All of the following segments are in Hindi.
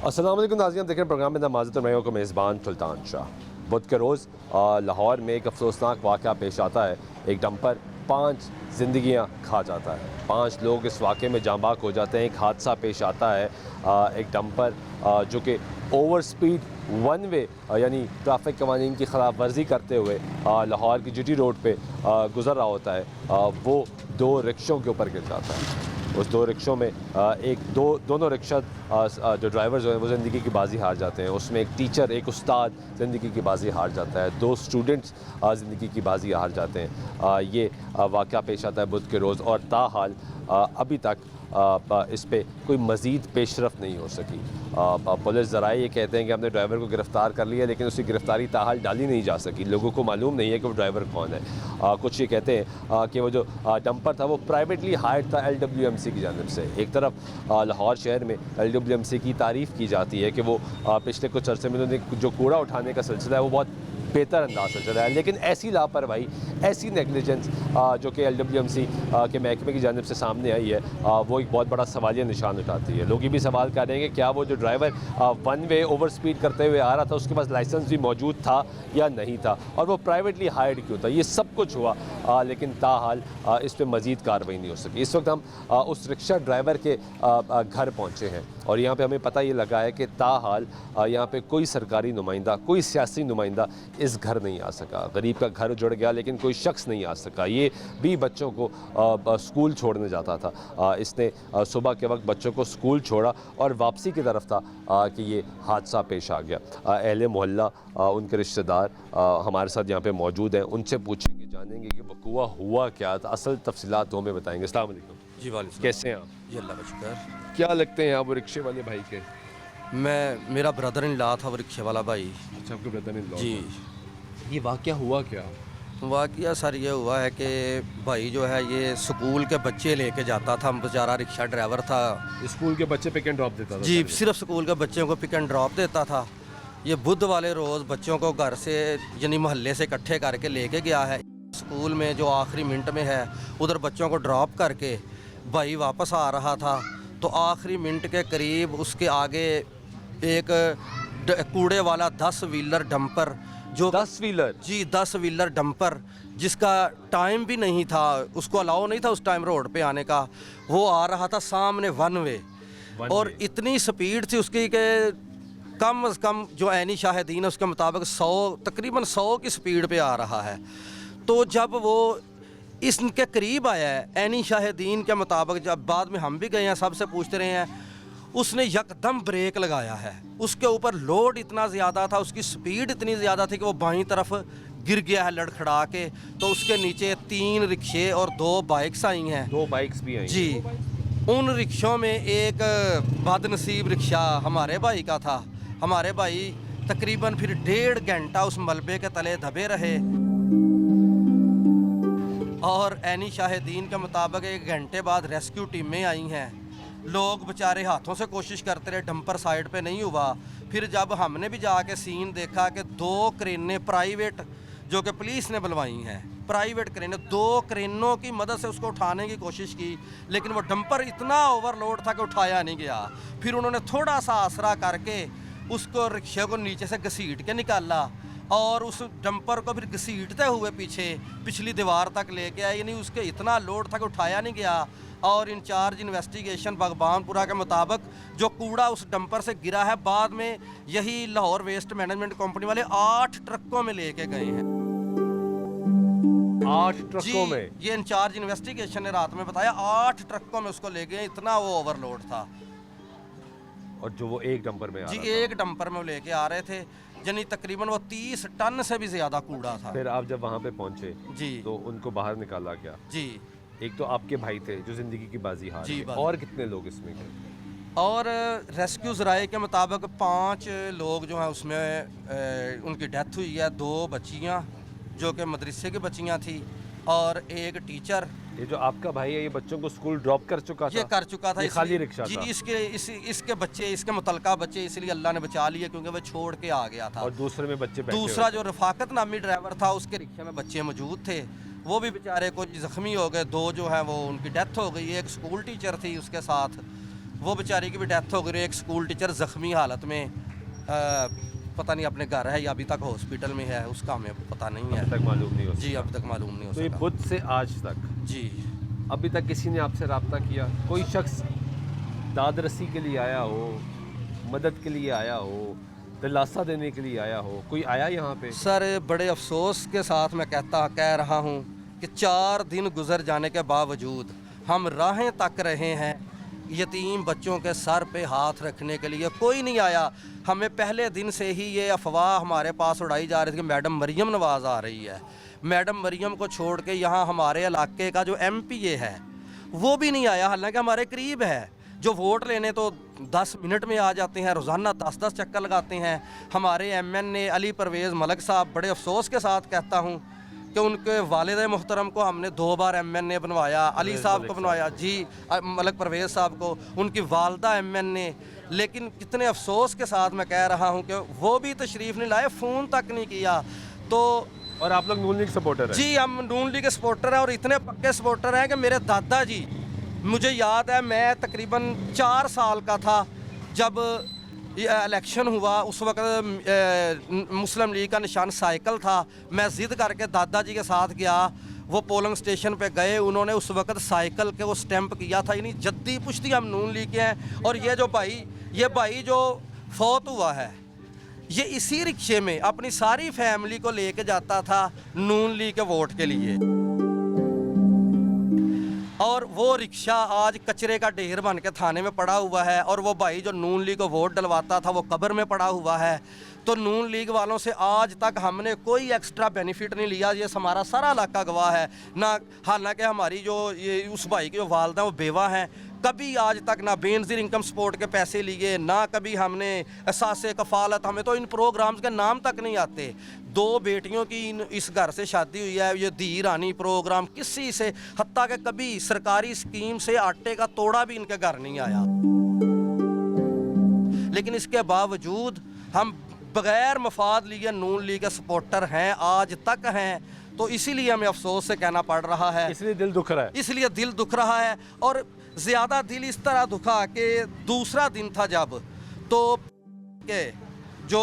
अस्सलाम वालेकुम नाज़रीन, देख रहे हैं प्रोग्राम में नमाज़त और मैं हूं मेज़बान सुल्तान शाह। बुध के रोज़ लाहौर में एक अफसोसनाक वाक़या पेश आता है। एक डंपर 5 ज़िंदगियां खा जाता है, 5 लोग इस वाक़े में जांबाक हो जाते हैं। एक हादसा पेश आता है, एक डंपर जो कि ओवर स्पीड वन वे यानी ट्रैफिक कवानीन की खिलाफ वर्जी करते हुए लाहौर की जीटी रोड पे गुज़र रहा होता है, वो 2 रिक्शों के ऊपर गिर जाता है। उस 2 रिक्शों में दोनों रिक्शा जो ड्राइवर्स हैं वो ज़िंदगी की बाजी हार जाते हैं। उसमें एक टीचर, एक उस्ताद ज़िंदगी की बाजी हार जाता है, 2 स्टूडेंट्स ज़िंदगी की बाजी हार जाते हैं। ये वाक़या पेश आता है बुध के रोज़ और ताहाल अभी तक इस पे कोई मज़ीद पेशरफ नहीं हो सकी। पुलिस ज़राए ये कहते हैं कि हमने ड्राइवर को गिरफ़्तार कर लिया, लेकिन उसकी गिरफ़्तारी ताहाल डाली नहीं जा सकी। लोगों को मालूम नहीं है कि वो ड्राइवर कौन है। कुछ ये कहते हैं कि वो जो डंपर था वो प्राइवेटली हायर्ड था LWMC की जानिब से। एक तरफ लाहौर शहर में LWMC की तारीफ़ की जाती है कि वो पिछले कुछ अरसे में उन्होंने जो कूड़ा उठाने का सिलसिला है वो बहुत बेहतर अंदाज से चला है, लेकिन ऐसी लापरवाही, ऐसी नेगलिजेंस जो कि LWMC के महकमे की जानिब से सामने आई है, वो एक बहुत बड़ा सवालिया निशान उठाती है। लोग ये भी सवाल कर रहे हैं कि क्या वो जो driver one way over speed करते हुए आ रहा था उसके पास लाइसेंस भी मौजूद था या नहीं था, और वो प्राइवेटली हायर्ड क्यों था। ये सब कुछ हुआ, लेकिन ताहाल इस पर मज़ीद कार्रवाई नहीं हो सकी। इस वक्त हम उस रिक्शा ड्राइवर के घर पहुँचे हैं और यहाँ पर हमें पता ये लगा है कि ताहाल यहाँ पर कोई सरकारी नुमाइंदा, कोई सियासी नुमाइंदा इस घर नहीं आ सका। गरीब का घर जुड़ गया लेकिन कोई शख्स नहीं आ सका। ये भी बच्चों को स्कूल छोड़ने जाता था। इसने सुबह के वक्त बच्चों को स्कूल छोड़ा और वापसी की तरफ था कि ये हादसा पेश आ गया। अहले मोहल्ला, उनके रिश्तेदार हमारे साथ यहाँ पे मौजूद हैं। उनसे पूछेंगे, जानेंगे कि वक़ुआ हुआ क्या था, असल तफसीलात हमें बताएंगे। अस्सलाम वालेकुम। जी वालेकुम। कैसे हैं आप? जी अल्लाह का शुक्र। क्या लगते हैं आप वो रिक्शे वाले भाई के? मेरा ब्रदर इन ला था वो रिक्शे वाला भाई। अच्छा, आपके ब्रदर इन लॉ। जी, ये वाक़या हुआ क्या? वाक़या सर ये हुआ है कि भाई जो है ये स्कूल के बच्चे लेके जाता था, बेचारा रिक्शा ड्राइवर था। स्कूल के बच्चे पिक एंड ड्रॉप देता था? जी, सिर्फ स्कूल के बच्चों को पिक एंड ड्रॉप देता था। ये बुध वाले रोज़ बच्चों को घर से यानी मोहल्ले से इकट्ठे करके लेके गया है। स्कूल में जो आखिरी मिनट में है उधर बच्चों को ड्रॉप करके भाई वापस आ रहा था, तो आखिरी मिनट के करीब उसके आगे एक कूड़े वाला 10 व्हीलर डंपर, जो 10 व्हीलर? जी 10 व्हीलर डंपर, जिसका टाइम भी नहीं था, उसको अलाउ नहीं था उस टाइम रोड पे आने का, वो आ रहा था सामने वन वे और इतनी स्पीड थी उसकी कि कम अज़ कम जो ऐनी शाहिदीन है उसके मुताबिक तकरीबन 100 की स्पीड पे आ रहा है। तो जब वो इसके करीब आया है, ऐनी शाहिदीन के मुताबिक, जब बाद में हम भी गए हैं, सबसे पूछते रहे हैं, उसने यकदम ब्रेक लगाया है। उसके ऊपर लोड इतना ज़्यादा था, उसकी स्पीड इतनी ज़्यादा थी कि वो बाईं तरफ गिर गया है लड़खड़ा के। तो उसके नीचे 3 रिक्शे और 2 बाइक्स आई हैं। 2 बाइक्स भी आई जी, उन रिक्शों में एक बदनसीब रिक्शा हमारे भाई का था। हमारे भाई तकरीबन फिर 1.5 घंटा उस मलबे के तले दबे रहे और ऐनी शाहिदीन के मुताबिक 1 घंटे बाद रेस्क्यू टीमें आई हैं। लोग बेचारे हाथों से कोशिश करते रहे, डंपर साइड पे नहीं हुआ। फिर जब हमने भी जाके सीन देखा कि 2 क्रेनें प्राइवेट जो कि पुलिस ने बुलवाई हैं, प्राइवेट क्रेनें, 2 क्रेनों की मदद से उसको उठाने की कोशिश की, लेकिन वो डंपर इतना ओवरलोड था कि उठाया नहीं गया। फिर उन्होंने थोड़ा सा आसरा करके उसको रिक्शे को नीचे से घसीट के निकाला और उस डंपर को फिर घसीटते हुए पिछली दीवार तक लेके आए। यानी उसके इतना लोड था कि उठाया नहीं गया। और इंचार्ज इन्वेस्टिगेशन बागबानपुरा के मुताबिक जो कूड़ा उस डंपर से गिरा है, बाद में यही लाहौर वेस्ट मैनेजमेंट कंपनी वाले 8 ट्रकों में लेके गए हैं। 8 ट्रकों में? ये इंचार्ज इन्वेस्टिगेशन ने रात में बताया, 8 ट्रकों में उसको ले गए, इतना वो ओवरलोड था। और जो वो एक डंपर में आ जी, रहा था? एक डंपर में वो लेके आ रहे थे, यानी तकरीबन वो 30 टन से भी ज्यादा कूड़ा था। फिर आप जब वहाँ पे पहुँचे जी, तो उनको बाहर निकाला क्या? जी, एक तो आपके भाई थे जो जिंदगी की बाजी हार जी, गए, और कितने लोग इसमें थे? और रेस्क्यू ज़राए के मुताबिक 5 लोग जो हैं उसमें उनकी डेथ हुई है। 2 बच्चियाँ जो कि मदरसे की बच्चियाँ थी और एक टीचर। ये जो आपका भाई है ये बच्चों को स्कूल ड्रॉप कर चुका था? ये कर चुका था। ये खाली रिक्शा जी, था? इसके बच्चे, इसके मुतलका बच्चे इसलिए अल्लाह ने बचा लिए क्योंकि वह छोड़ के आ गया था। और दूसरे में बच्चे बैठे दूसरा जो रफाकत नामी ड्राइवर था उसके रिक्शे में बच्चे मौजूद थे, वो भी बेचारे कुछ ज़ख्मी हो गए। 2 जो है वो उनकी डेथ हो गई। एक स्कूल टीचर थी उसके साथ, वो बेचारी की भी डेथ हो गई। एक स्कूल टीचर ज़ख्मी हालत में पता नहीं अपने घर है या अभी तक हॉस्पिटल में है, उसका हमें पता नहीं है। अभी तक मालूम नहीं हो जी अभी तक मालूम नहीं हो तो ये सका। बुध से आज तक जी अभी तक किसी ने आपसे रब्ता किया? कोई शख्स दाद रसी के लिए आया हो, मदद के लिए आया हो, दिलासा देने के लिए आया हो, कोई आया यहाँ पे? सर बड़े अफसोस के साथ मैं कह रहा हूँ कि 4 दिन गुजर जाने के बावजूद हम राहें तक रहे हैं, यतीम बच्चों के सर पे हाथ रखने के लिए कोई नहीं आया। हमें पहले दिन से ही ये अफवाह हमारे पास उड़ाई जा रही थी कि मैडम मरियम नवाज़ आ रही है। मैडम मरियम को छोड़ के यहाँ हमारे इलाके का जो MPA है वो भी नहीं आया, हालांकि हमारे करीब है। जो वोट लेने तो 10 मिनट में आ जाते हैं, रोज़ाना 10-10 चक्कर लगाते हैं। हमारे MNA अली परवेज़ मलक साहब, बड़े अफसोस के साथ कहता हूँ कि उनके वालिद मोहतरम को हमने 2 बार MNA बनवाया, अली साहब को बनवाया, जी मलक परवेज़ साहब को, उनकी वालदा MNA। लेकिन कितने अफसोस के साथ मैं कह रहा हूँ कि वो भी तशरीफ़ नहीं लाए, फ़ोन तक नहीं किया। तो और आप लोग नून लीग सपोर्टर हैं? जी हम नून लीग के सपोर्टर हैं और इतने पक्के सपोर्टर हैं कि मेरे दादाजी, मुझे याद है मैं तकरीबन 4 साल का था जब ये इलेक्शन हुआ, उस वक्त मुस्लिम लीग का निशान साइकिल था। मैं ज़िद करके दादाजी के साथ गया, वो पोलिंग स्टेशन पे गए, उन्होंने उस वक्त साइकिल के वो स्टैंप किया था, यानी जद्दी पुश्ती हम नून लीग के हैं। और ये भाई जो फौत हुआ है, ये इसी रिक्शे में अपनी सारी फैमिली को लेके जाता था नून लीग के वोट के लिए, और वो रिक्शा आज कचरे का ढेर बन के थाने में पड़ा हुआ है। और वो भाई जो नून लीग को वोट डलवाता था वो कब्र में पड़ा हुआ है। तो नून लीग वालों से आज तक हमने कोई एक्स्ट्रा बेनिफिट नहीं लिया, ये हमारा सारा इलाका गवाह है ना। हालांकि हमारी जो ये उस भाई की जो वालदा वो बेवा हैं, कभी आज तक ना बेनज़ीर इनकम सपोर्ट के पैसे लिए, ना कभी हमने एहसास कफ़ालत, हमें तो इन प्रोग्राम्स के नाम तक नहीं आते। 2 बेटियों की इस घर से शादी हुई है, ये धी रानी प्रोग्राम किसी से, हत्ता कि कभी सरकारी स्कीम से आटे का तोड़ा भी इनके घर नहीं आया। लेकिन इसके बावजूद हम बगैर मफाद लिए नून लीग के सपोर्टर हैं, आज तक हैं। तो इसीलिए हमें अफसोस से कहना पड़ रहा है, इसलिए दिल दुख रहा है। इसलिए दिल दुख रहा है। और ज़्यादा दिल इस तरह दुखा कि दूसरा दिन था जब तो के जो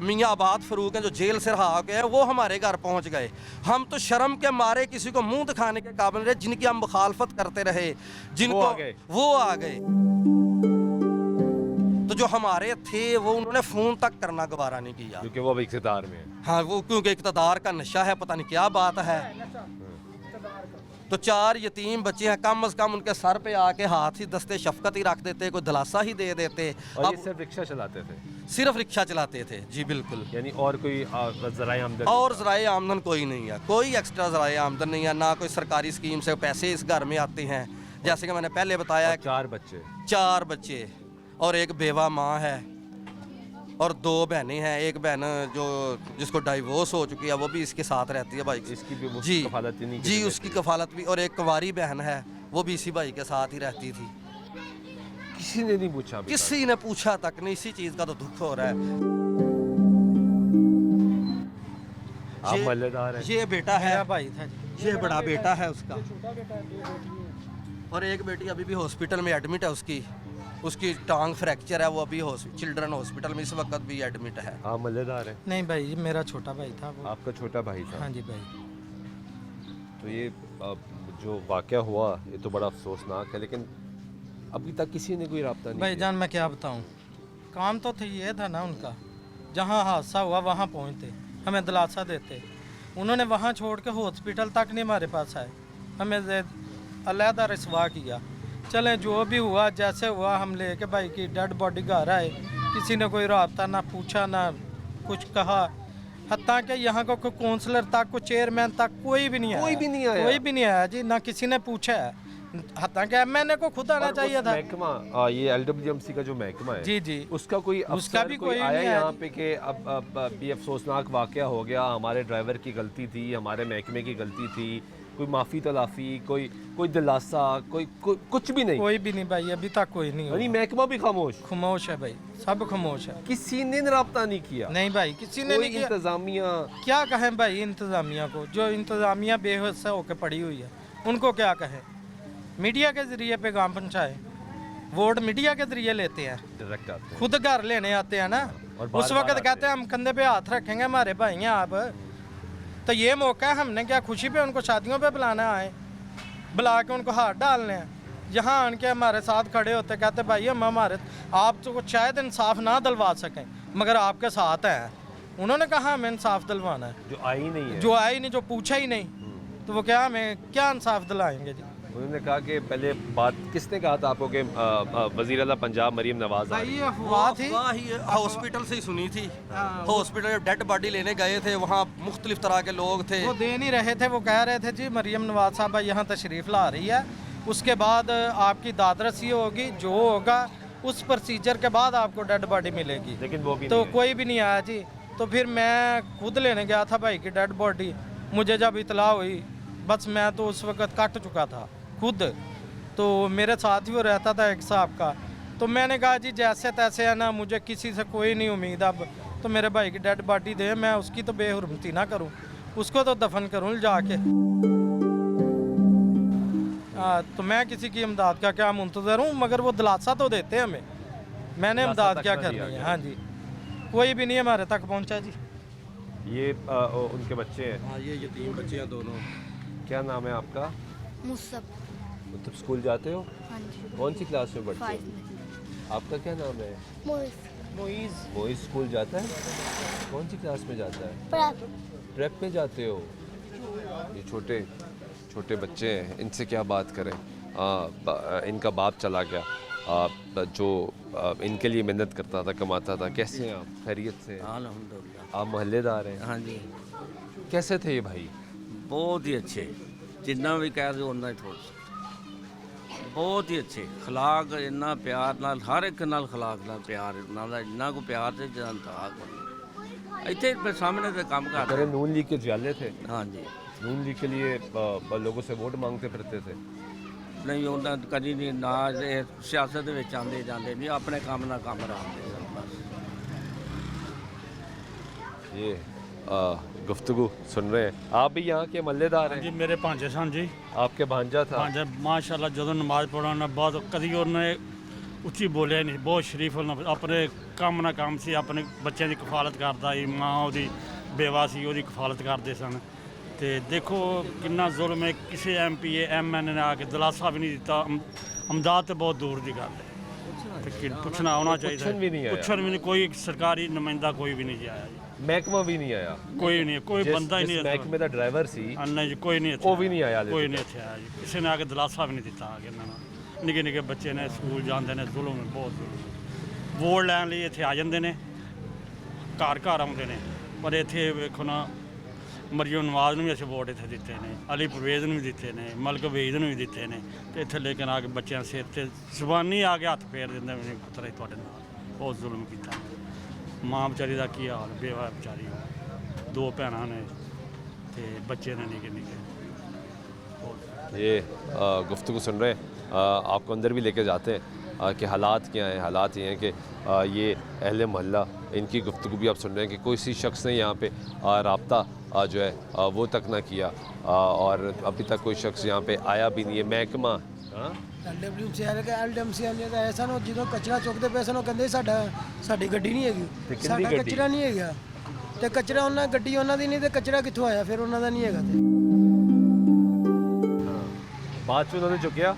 मियाँ आबाद फ़रूक हैं जो जेल से रहा गए हैं, वो हमारे घर पहुंच गए। हम तो शर्म के मारे किसी को मुंह दिखाने के काबिल रहे, जिनकी हम मुखालफत करते रहे, जिनको वो आ गए। तो जो हमारे थे वो उन्होंने फ़ोन तक करना गवारा नहीं किया, क्योंकि वो अब इक़्तिदार में है। हाँ, वो क्योंकि इक़्तिदार का नशा है, पता नहीं क्या बात है। तो 4 यतीम बच्चे हैं, कम से कम उनके सर पे आके हाथ ही दस्ते शफकत ही रख देते, कोई दिलासा ही दे देते। और ये सिर्फ रिक्शा चलाते थे? सिर्फ रिक्शा चलाते थे जी, बिल्कुल। यानी और कोई ज़राए आमदन? और ज़राए आमदन कोई नहीं है, कोई एक्स्ट्रा ज़राए आमदन नहीं है, ना कोई सरकारी स्कीम से पैसे इस घर में आते हैं। जैसे कि मैंने पहले बताया, 4 बच्चे, 4 बच्चे और एक बेवा माँ है और 2 बहनें हैं। एक बहन जो जिसको डाइवोर्स हो चुकी है वो भी इसके साथ रहती है भाई, इसकी भी जी कफालत नहीं जी, उसकी कफालत भी। और एक कुंवारी बहन है, वो भी इसी भाई के साथ ही रहती थी। किसी ने नहीं पूछा? किसी ने पूछा तक नहीं, इसी चीज़ का तो दुख हो रहा है। आप मल्लेदार हैं? ये बेटा है, भाई था जी। ये बड़ा बेटा है उसका, और एक बेटी अभी भी हॉस्पिटल में एडमिट है, उसकी टांग फ्रैक्चर है, वो अभी चिल्ड्रन हॉस्पिटल में इस वक्त भी एडमिट है। आप मल्लेदार हैं? नहीं भाई, ये मेरा छोटा भाई था वो। आपका छोटा भाई था? हाँ जी भाई। तो ये जो वाक़या हुआ ये तो बड़ा अफसोसनाक है, लेकिन अभी तक किसी ने कोई रब्ता नहीं भाई जान मैं क्या बताऊँ, काम तो थे ये था ना उनका, जहाँ हादसा हुआ वहाँ पहुँचते, हमें दिलासा देते। उन्होंने वहाँ छोड़ के हॉस्पिटल तक नहीं हमारे पास आए, हमें अलहदा रसवा किया। चलें जो भी हुआ जैसे हुआ, हम ले के भाई की डेड बॉडी घर आए, किसी ने कोई रब्ता ना पूछा ना कुछ कहा। हत्ता कि यहाँ को कोई काउंसलर तक, कोई चेयरमैन तक कोई भी नहीं आया, कोई भी नहीं आया, कोई भी नहीं आया जी, ना किसी ने पूछा है। हत्ता कि MNA को खुद आना चाहिए था। महकमा ये LWMC का जो महकमा है जी जी, उसका कोई उसका भी कोई आया नहीं यहाँ पे कि अब ये अफसोसनाक वाक़या हो गया, हमारे ड्राइवर की गलती थी, हमारे महकमे की गलती थी, कोई माफ़ी तलाफ़ी, कोई दिलासा, कोई कुछ भी नहीं? कोई भी नहीं भाई, अभी तक कोई नहीं यानी हुआ। महकमा भी खामोश? खामोश है भाई, सब खामोश है। किसी ने रब्ता नहीं किया? नहीं भाई, किसी ने नहीं किया। इंतज़ामिया क्या कहें भाई इंतज़ामिया को, जो इंतज़ामिया बेहोश होकर पड़ी हुई है, उनको क्या कहें? मीडिया के ज़रिए पैगाम पहुँचाए वोट मीडिया के जरिए लेते हैं, डायरेक्ट आते हैं। खुद घर लेने आते हैं ना। और उस बार-बार वक्त आते कहते हैं हम कंधे पे हाथ रखेंगे, हमारे भाई हैं आप। तो ये मौका है, हमने क्या खुशी पे उनको शादियों पे बुलाना आए, बुला के उनको हाथ डालने हैं। यहाँ आन के हमारे साथ खड़े होते, कहते भाई हम हमारे आप तो कुछ शायद इंसाफ ना दिलवा सकें मगर आपके साथ हैं। उन्होंने कहा हमें इंसाफ दिलवाना है, जो आई नहीं है। जो आए नहीं, जो पूछा ही नहीं, तो वो क्या हमें क्या इंसाफ दिलाएंगे जी। उन्होंने कहा कि पहले बात किसने कहा था आपको कि वज़ीर आला पंजाब मरीम नवाज आ रही भाई है? अफवाह थी, हॉस्पिटल से ही सुनी थी। हॉस्पिटल डेड बॉडी लेने गए थे, वहाँ मुख्तलिफ तरह के लोग थे। वो दे नहीं रहे थे। वो कह रहे थे जी मरियम नवाज साहबा यहाँ तशरीफ़ ला रही है, उसके बाद आपकी दादरसी होगी, जो होगा उस प्रोसीजर के बाद आपको डेड बॉडी मिलेगी। लेकिन वो भी तो नहीं है। कोई भी नहीं आया जी। तो फिर मैं खुद लेने गया था भाई की डेड बॉडी। मुझे जब इतला हुई, बस मैं तो उस वक्त कट चुका था खुद। तो मेरे साथ ही वो रहता था एक साहब का। तो मैंने कहा जी जैसे तैसे है ना, मुझे किसी से कोई नहीं उम्मीद अब, तो मेरे भाई की डेड बॉडी दे, मैं उसकी तो बेहुरमती ना करूं, उसको तो दफन करूं जाके। तो मैं किसी की इमदाद का क्या मुंतज़र हूँ, मगर वो दिलासा तो देते हमें। मैंने दिलासा इमदाद तक क्या ना करनी दिया है। गया। हाँ जी, कोई भी नहीं हमारे तक पहुँचा जी। ये उनके बच्चे हैं। हाँ, ये यतीम बच्चे हैं दोनों। क्या नाम है आपका? मुसब। मतलब स्कूल जाते हो? हाँ जी। कौन सी क्लास में पढ़ते 5 हो? में। आपका क्या नाम है? मोइस। मोइस स्कूल जाता है? कौन सी क्लास में जाता है? प्रेप। प्रेप में जाते हो? ये छोटे छोटे बच्चे हैं, इनसे क्या बात करें। इनका बाप चला गया, जो इनके लिए मेहनत करता था, कमाता था। कैसे हैं आप? खैरियत से हैं? अल्हम्दुलिल्लाह। आप मोहल्लेदार हैं? हाँ जी, कैसे थे ये भाई? बहुत ही अच्छे, जिन्ना भी कह दो उन्ना ही थोड़ा। बहुत ही अच्छे खलाक, इन्ना प्यार नाल हर एक नाल खलाक नाल प्यार नाल, इन्ना को प्यार से जानता इतने पे सामने से काम कर करे नून लीग के जाले थे। हाँ जी, नून लीग के लिए लोगों से वोट मांगते फिरते थे। नहीं उन्ना कभी नहीं ना सियासत ਵਿੱਚ आते जाते नहीं, अपने काम ना काम रखते बस। ये गुफ्तगू सुन रहे हैं। आप भी यहाँ के मल्लेदार हैं? जी मेरे भांजे सन जी। आपके भांजा था? भांजा माशाल्लाह ਜਦੋਂ नमाज पढ़ाना बाद कभी ਉਹਨੇ ਉੱਚੀ ਬੋਲਿਆ ਨਹੀਂ, ਬਹੁਤ ਸ਼ਰੀਫ ਆਪਣੇ ਕੰਮ ਨਾਲ ਕੰਮ ਸੀ, ਆਪਣੇ ਬੱਚਿਆਂ ਦੀ ਕਫਾਲਤ ਕਰਦਾ ਸੀ, ਮਾਂ ਉਹਦੀ ਬੇਵਾ ਸੀ, ਉਹਦੀ ਕਫਾਲਤ ਕਰਦੇ ਸਨ। ਤੇ ਦੇਖੋ ਕਿੰਨਾ ਜ਼ੁਲਮ ਹੈ, ਕਿਸੇ ਐਮਪੀ ਐਮਐਨ ਨੇ ਆ ਕੇ ਦਿਲਾਸਾ ਵੀ ਨਹੀਂ ਦਿੱਤਾ। ਅਮਦਾਦ ਤੇ ਬਹੁਤ ਦੂਰ ਦੀ ਗੱਲ ਹੈ, ਤੇ ਪੁੱਛਣਾ ਆਉਣਾ ਚਾਹੀਦਾ। ਪੁੱਛਣ ਵੀ ਨਹੀਂ ਆਇਆ। ਪੁੱਛਣ ਵੀ ਨਹੀਂ, ਕੋਈ ਸਰਕਾਰੀ ਨੁਮਾਇੰਦਾ ਕੋਈ ਵੀ ਨਹੀਂ ਜੀ ਆਇਆ ਜੀ। ਮਹਿਕਮਾ ਵੀ ਨਹੀਂ ਆਇਆ? ਕੋਈ ਨਹੀਂ, ਕੋਈ ਬੰਦਾ ਹੀ ਜਿਸ ਨਹੀਂ ਮਹਿਕਮੇ ਦਾ ਡਰਾਈਵਰ ਸੀ ਨਹੀਂ ਜੀ, ਕੋਈ ਨਹੀਂ ਇੱਥੇ ਉਹ ਵੀ ਨਹੀਂ ਆਇਆ ਹਾਲੇ ਕੋਈ ਤੱਕ। ਨਹੀਂ ਇੱਥੇ ਆਇਆ ਜੀ। ਕਿਸੇ ਨੇ ਆ ਕੇ ਦਿਲਾਸਾ ਵੀ ਨਹੀਂ ਦਿੱਤਾ ਆ ਕੇ ਇਹਨਾਂ ਨੂੰ। ਨਿੱਕੇ ਨਿੱਕੇ ਬੱਚੇ ਨੇ ਸਕੂਲ ਜਾਂਦੇ ਨੇ, ਜ਼ੁਲਮ ਹੈ, ਬਹੁਤ ਜ਼ੁਲਮ। ਵੋਟ ਲੈਣ ਲਈ ਇੱਥੇ ਆ ਜਾਂਦੇ ਨੇ, ਘਰ ਘਰ ਆਉਂਦੇ ਨੇ, ਪਰ ਇੱਥੇ ਵੇਖੋ ਨਾ ਮਰੀਮ ਨਵਾਜ਼ ਨੂੰ ਵੀ ਅਸੀਂ ਵੋਟ ਇੱਥੇ ਦਿੱਤੇ ਨੇ, ਅਲੀ ਪਰਵੇਜ਼ ਨੂੰ ਵੀ ਦਿੱਤੇ ਨੇ, ਮਲਕ ਵੇਈਦ ਨੂੰ ਵੀ ਦਿੱਤੇ ਨੇ, ਤੇ ਇੱਥੇ ਲੇਕਿਨ ਆ ਕੇ ਬੱਚਿਆਂ ਸਿਰ ਤੇ ਜ਼ੁਬਾਨੀ ਆ ਕੇ ਹੱਥ ਫੇਰ ਦਿੰਦੇ ਵੀ ਨਹੀਂ ਪੁੱਤਰ ਅਸੀਂ ਤੁਹਾਡੇ ਨਾਲ ਬਹੁਤ ਜ਼ੁਲਮ ਕੀਤਾ। ਮਾਂ ਵਿਚਾਰੀ ਦਾ ਕੀ ਹਾਲ, ਬੇਵਾ ਵਿਚਾਰੀ, 2 ਭੈਣਾਂ ਨੇ ਤੇ ਬੱਚੇ ਨੇ ਨਿੱਕੇ ਨਿੱਕੇ। ये गुफ्तगू सुन रहे हैं। आपको अंदर भी लेके जाते हैं कि हालात क्या हैं। हालात ये हैं कि ये अहले मोहल्ला, इनकी गुफ्तगू भी आप सुन रहे हैं कि कोई सी शख्स ने यहाँ पे रब्ता जो है वो तक ना किया, और अभी तक कोई शख्स यहाँ पे आया भी नहीं है। महकमा LWMC ਦਾ ਐਸਾ ਨਾ ਜਦੋਂ ਕਚਰਾ ਚੁੱਕਦੇ ਪਏ ਸਨ, ਉਹ ਕਹਿੰਦੇ ਸਾਡੀ ਗੱਡੀ ਨਹੀਂ ਹੈਗੀ, ਤੇ ਕਿਹਦੀ ਸਾਡਾ ਗੱਡੀ? ਕਚਰਾ ਨਹੀਂ ਹੈਗਾ। ਤੇ ਕਚਰਾ ਉਹਨਾਂ ਗੱਡੀ ਉਹਨਾਂ ਦੀ ਨਹੀਂ, ਤੇ ਕਚਰਾ ਕਿੱਥੋਂ ਆਇਆ ਫਿਰ ਉਹਨਾਂ ਦਾ ਨਹੀਂ ਹੈਗਾ। ਤੇ बाद में उन्होंने चुकिया?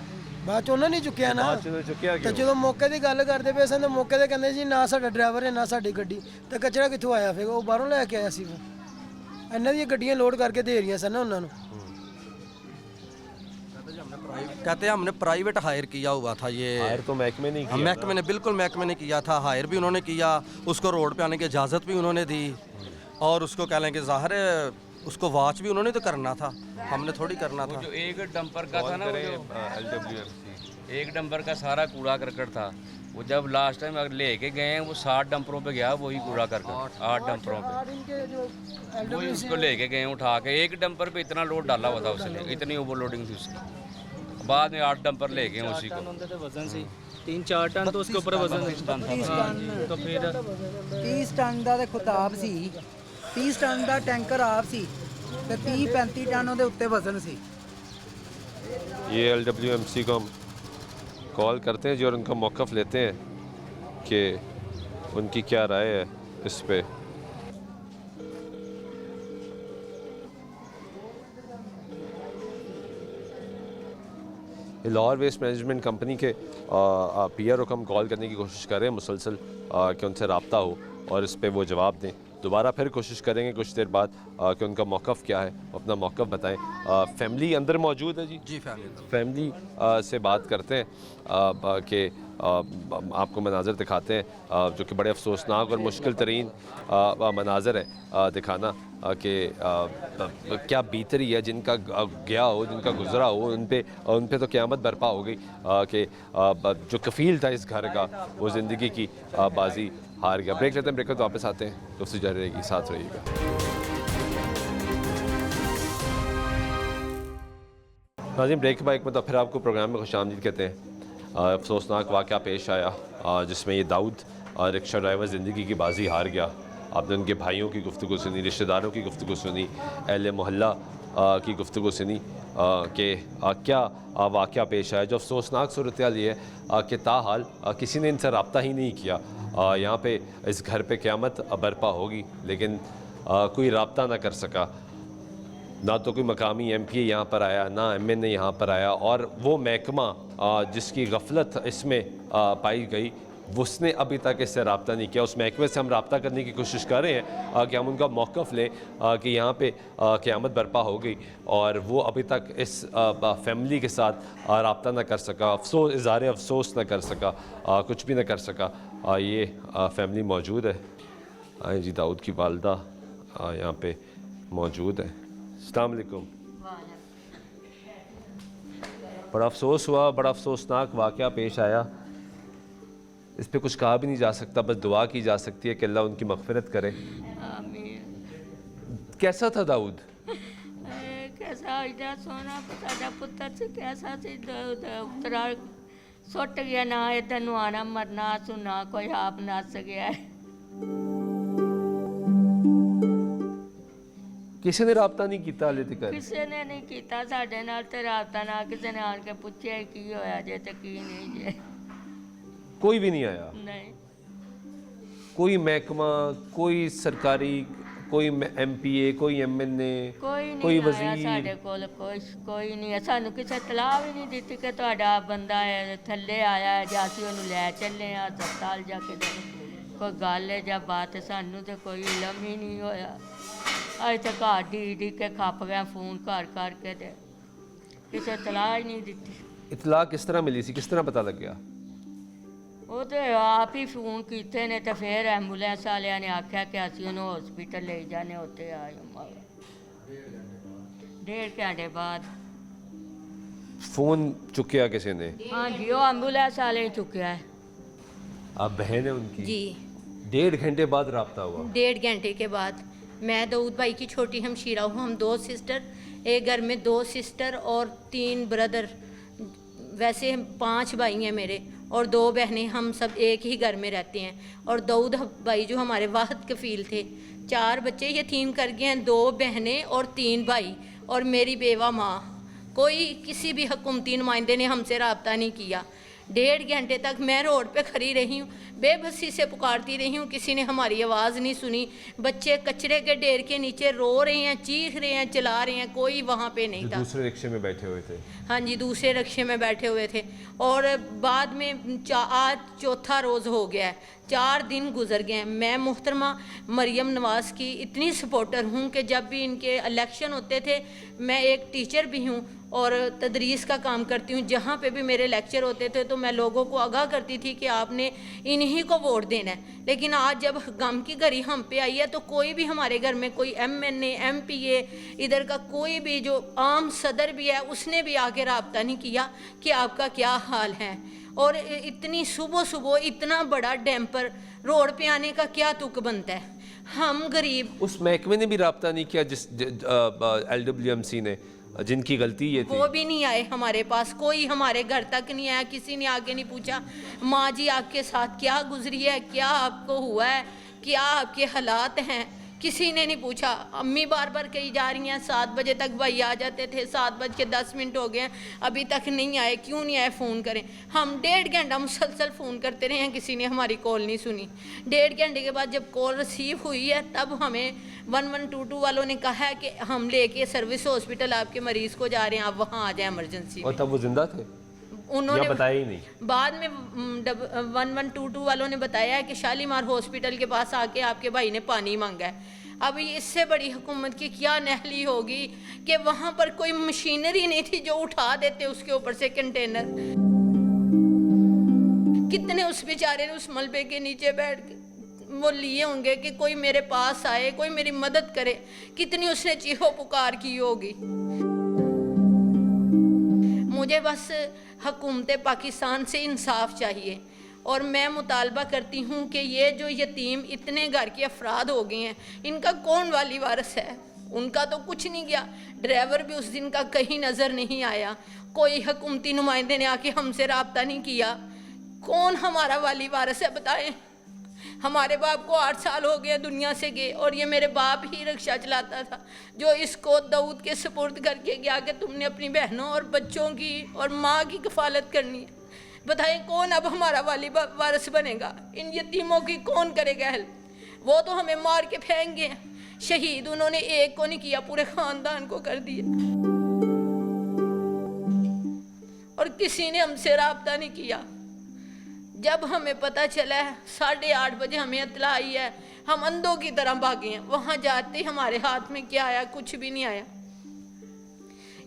ਬਾਅਦ ਚ ਉਹਨਾਂ ਨੇ ਚੁੱਕਿਆ ਨਾ। बाद में उन्होंने चुकिया ਤੇ क्यों? ਜਦੋਂ ਮੌਕੇ ਦੀ ਗੱਲ ਕਰਦੇ ਪਏ ਸਨ, ਤੇ ਮੌਕੇ ਤੇ ਕਹਿੰਦੇ ਜੀ ਨਾ ਸਾਡਾ ਡਰਾਈਵਰ ਹੈ ਨਾ ਸਾਡੀ ਗੱਡੀ, ਤੇ ਕਚਰਾ ਕਿੱਥੋਂ ਆਇਆ? ਫਿਰ ਉਹ ਬਾਹਰੋਂ ਲੈ ਕੇ ਆਇਆ ਸੀ। ਫਿਰ ਇਹਨਾਂ ਦੀਆਂ ਗੱਡੀਆਂ ਲੋਡ ਕਰਕੇ ਦੇ ਰਹੀਆਂ ਸਨ ਨਾ ਉਹਨਾਂ ਨੂੰ। कहते हैं हमने प्राइवेट हायर किया हुआ था ये। हायर तो महकमे नहीं किया महकमे ने, बिल्कुल महकमे ने किया था। हायर भी उन्होंने किया, उसको रोड पे आने की इजाज़त भी उन्होंने दी, और उसको कह लें कि ज़ाहिर है उसको वॉच भी उन्होंने तो करना था, हमने थोड़ी करना था। जो एक डंपर का था ना, वो जो LWMC एक डंपर का सारा कूड़ा करकट था, वो जब लास्ट टाइम अगर लेके गए हैं, वो 60 डंपरों पे गया, वही कूड़ा करकट 8 डंपरों पे वही उसको लेके गए उठा के। एक डंपर पे इतना लोड डाला हुआ था उसने, इतनी ओवरलोडिंग थी उसकी। बाद में 8 डंपर ले गए उसी को। वजन से 3-4 टन तो उसके ऊपर वजन तो फिर 30 टन ਦਾ ਤੇ ਖੁਤਾਬ ਸੀ, 30 ਟਨ ਦਾ ਟੈਂਕਰ ਆਪ ਸੀ, ਤੇ 30-35 ਟਨ ਉਹਦੇ ਉੱਤੇ ਵਜ਼ਨ ਸੀ। ये LWMC को हम कॉल करते हैं जी और उनका मौक़िफ़ लेते हैं कि उनकी क्या राय है इस पे। लाहौर वेस्ट मैनेजमेंट कंपनी के पीआरओ को हम कॉल करने की कोशिश कर रहे हैं मुसलसल कि उनसे रब्ता हो और इस पे वो जवाब दें। दोबारा फिर कोशिश करेंगे कुछ देर बाद कि उनका मौक़िफ़ क्या है, अपना मौक़िफ़ बताएं। फैमिली अंदर मौजूद है जी? जी फैमिली से बात करते हैं कि आपको मनाज़र दिखाते हैं जो कि बड़े अफसोसनाक और मुश्किल तरीन मनाज़र है दिखाना कि क्या बीतरी है जिनका गया हो, जिनका गुज़रा हो, उन पे तो क़यामत बर्पा हो गई कि जो कफ़ील था इस घर का वो ज़िंदगी की बाजी हार गया। ब्रेक लेते हैं, ब्रेक में वापस आते हैं, गुफ्तगू जारी रहेगी, साथ रहिएगा। नाज़रीन, ब्रेक के बाद एक मतलब फिर आपको प्रोग्राम में खुशामदीद कहते हैं। अफसोसनाक वाक़या पेश आया जिसमें ये दाऊद रिक्शा ड्राइवर ज़िंदगी की बाजी हार गया। आपने उनके भाइयों की गुफ्तगू सुनी, रिश्तेदारों की गुफ्तगू सुनी, अहले मोहल्ला की गुफ्तगू सुनी कि क्या वाक़या पेश आया। जो अफसोसनाक सूरत हाल ये है कि ताहाल किसी ने इनसे रब्ता ही नहीं किया। यहाँ पे इस घर पे क़यामत बर्पा होगी लेकिन कोई रब्ता ना कर सका। ना तो कोई मकामी MPA यहाँ पर आया, ना MNA यहाँ पर आया, और वो महकमा जिसकी गफलत इसमें पाई गई उसने अभी तक इससे रब्ता नहीं किया। उस महकमे से हम रब्ता करने की कोशिश कर रहे हैं कि हम उनका मौक़िफ़ लें कि यहाँ पे क़यामत बर्पा हो गई और वो अभी तक इस फैमिली के साथ रब्ता ना कर सका, अफसोस इज़हार अफसोस ना कर सका, कुछ भी ना कर सका। ये फैमिली मौजूद है। आए जी, दाऊद की वालदा यहाँ पे मौजूद है। अस्सलाम वालेकुम। बड़ा अफसोस हुआ, बड़ा अफसोसनाक वाक़या पेश आया। इस पे कुछ कहा भी नहीं जा सकता, बस दुआ की जा सकती है कि अल्लाह उनकी मग़फ़िरत करे। कैसा था दाऊद? कैसा इधर सोना साडा पुत्र से कैसा से उतरा सुट गया, ना इधर नु आना मरना सुना कोई आप नस गया है। किसी ने रब्ता नहीं किया हाले तक? किसी ने नहीं किया साडे नाल ते रब्ता ना किसी ने आन के पूछे की होया जे ते की नहीं जे। कोई भी नहीं आया? नहीं। कोई महकमा, कोई सरकारी, कोई MPA, कोई MNA, कोई वजीर साडे कोल कोई नहीं है। सानू किसी इतलाह भी नहीं दी कि तुहाडा बंदा है थल्ले आया है जां असीं ओनू लै चले आ अस्पताल जाके कोई गल है जां बात है, सानू तो कोई इलम ही नहीं होया। अज तो घर डी के खप गए फोन कर करके ते किसी इतलाह ही नहीं दी। इतलाह किस तरह मिली सी, किस तरह पता लग गया? वो तो आप ही फोन किए ने तो फिर एंबूलेंस वाले ने आख्या कि असीं उन्होंने हॉस्पिटल ले जाने, उत्ते आए 1.5 घंटे बाद फोन चुकिया किसी ने? हाँ जी, वो एंबूलेंस वाले ने चुकया है। आप बहन है उनकी? जी। 1.5 घंटे बाद रब्ता हुआ? 1.5 घंटे के बाद। मैं दाऊद भाई की छोटी हमशीरा हूँ। हम 2 सिस्टर, एक घर में 2 सिस्टर और 3 ब्रदर, वैसे 5 भाई हैं मेरे और 2 बहनें। हम सब एक ही घर में रहते हैं। और दाऊद भाई जो हमारे वाहिद कफ़ील थे, 4 बच्चे यतीम कर गए हैं, 2 बहनें और 3 भाई और मेरी बेवा माँ। कोई किसी भी हुकूमती नुमाइंदे ने हमसे रब्ता नहीं किया। 1.5 घंटे तक मैं रोड पे खड़ी रही हूँ, बेबसी से पुकारती रही हूँ, किसी ने हमारी आवाज़ नहीं सुनी। बच्चे कचरे के ढेर के नीचे रो रहे हैं, चीख रहे हैं, चिल्ला रहे हैं, कोई वहाँ पे नहीं था। दूसरे रिक्शे में बैठे हुए थे? हाँ जी, दूसरे रिक्शे में बैठे हुए थे। और बाद में आज 4था रोज़ हो गया है, 4 दिन गुजर गए हैं। मैं मुहतरमा मरियम नवाज़ की इतनी सपोर्टर हूँ कि जब भी इनके इलेक्शन होते थे, मैं एक टीचर भी हूँ और तदरीस का काम करती हूँ। जहाँ पे भी मेरे लेक्चर होते थे तो मैं लोगों को आगाह करती थी कि आपने इन्हीं को वोट देना है। लेकिन आज जब गम की घड़ी हम पे आई है तो कोई भी हमारे घर में कोई MNA, MPA, इधर का कोई भी जो आम सदर भी है उसने भी आके रब्ता नहीं किया कि आपका क्या हाल है। और इतनी सुबह सुबह इतना बड़ा डैम्पर रोड पे आने का क्या तुक बनता है? हम गरीब। उस महकमे ने भी रब्ता नहीं किया जिस LWMC ने, जिनकी गलती ये थी? वो भी नहीं आए हमारे पास, कोई हमारे घर तक नहीं आया, किसी ने आके नहीं पूछा माँ जी आपके साथ क्या गुजरी है, क्या आपको हुआ है, क्या आपके हालात हैं, किसी ने नहीं पूछा। अम्मी बार बार कही जा रही हैं 7 बजे तक भाई आ जाते थे, 7:10 हो गए हैं अभी तक नहीं आए, क्यों नहीं आए, फ़ोन करें। हम 1.5 घंटा मुसलसल फ़ोन करते रहे हैं, किसी ने हमारी कॉल नहीं सुनी। 1.5 घंटे के बाद जब कॉल रिसीव हुई है तब हमें 1122 वालों ने कहा है कि हम लेके सर्विस हॉस्पिटल आपके मरीज़ को जा रहे हैं, आप वहाँ आ जाएँ इमरजेंसी। और तब वो जिंदा थे? उन्होंने बताया ही नहीं। बाद में 1122 वालों ने बताया है कि शालीमार हॉस्पिटल के पास आके आपके भाई ने पानी मांगा है। अब इससे बड़ी हुकूमत की क्या नहली होगी कि वहाँ पर कोई मशीनरी नहीं थी जो उठा देते उसके ऊपर से कंटेनर। कितने उस बेचारे ने उस मलबे के नीचे बैठ के वो लिए होंगे कि कोई मेरे पास आए, कोई मेरी मदद करे, कितनी उसने चीखो पुकार की होगी। मुझे बस हुकूमत पाकिस्तान से इंसाफ चाहिए और मैं मुतालबा करती हूँ कि ये जो यतीम इतने घर के अफराद हो गए हैं, इनका कौन वाली वारिस है? उनका तो कुछ नहीं गया, ड्राइवर भी उस दिन का कहीं नज़र नहीं आया, कोई हुकूमती नुमाइंदे ने आके हमसे रब्ता नहीं किया। कौन हमारा वाली वारिस है बताएं? हमारे बाप को 8 साल हो गए दुनिया से गए और ये मेरे बाप ही रिक्शा चलाता था जो इसको दाऊद के सुपुर्द करके गया कि तुमने अपनी बहनों और बच्चों की और माँ की कफालत करनी है। बताएं कौन अब हमारा वाली वारिस बनेगा? इन यतीमों की कौन करेगा हेल्प? वो तो हमें मार के फेंक गए, शहीद उन्होंने एक को नहीं किया, पूरे ख़ानदान को कर दिया। और किसी ने हमसे रब्ता नहीं किया। जब हमें पता चला है 8:30 बजे हमें इत्तला आई है, हम अंधों की तरह भागे हैं। वहाँ जाते हमारे हाथ में क्या आया? कुछ भी नहीं आया।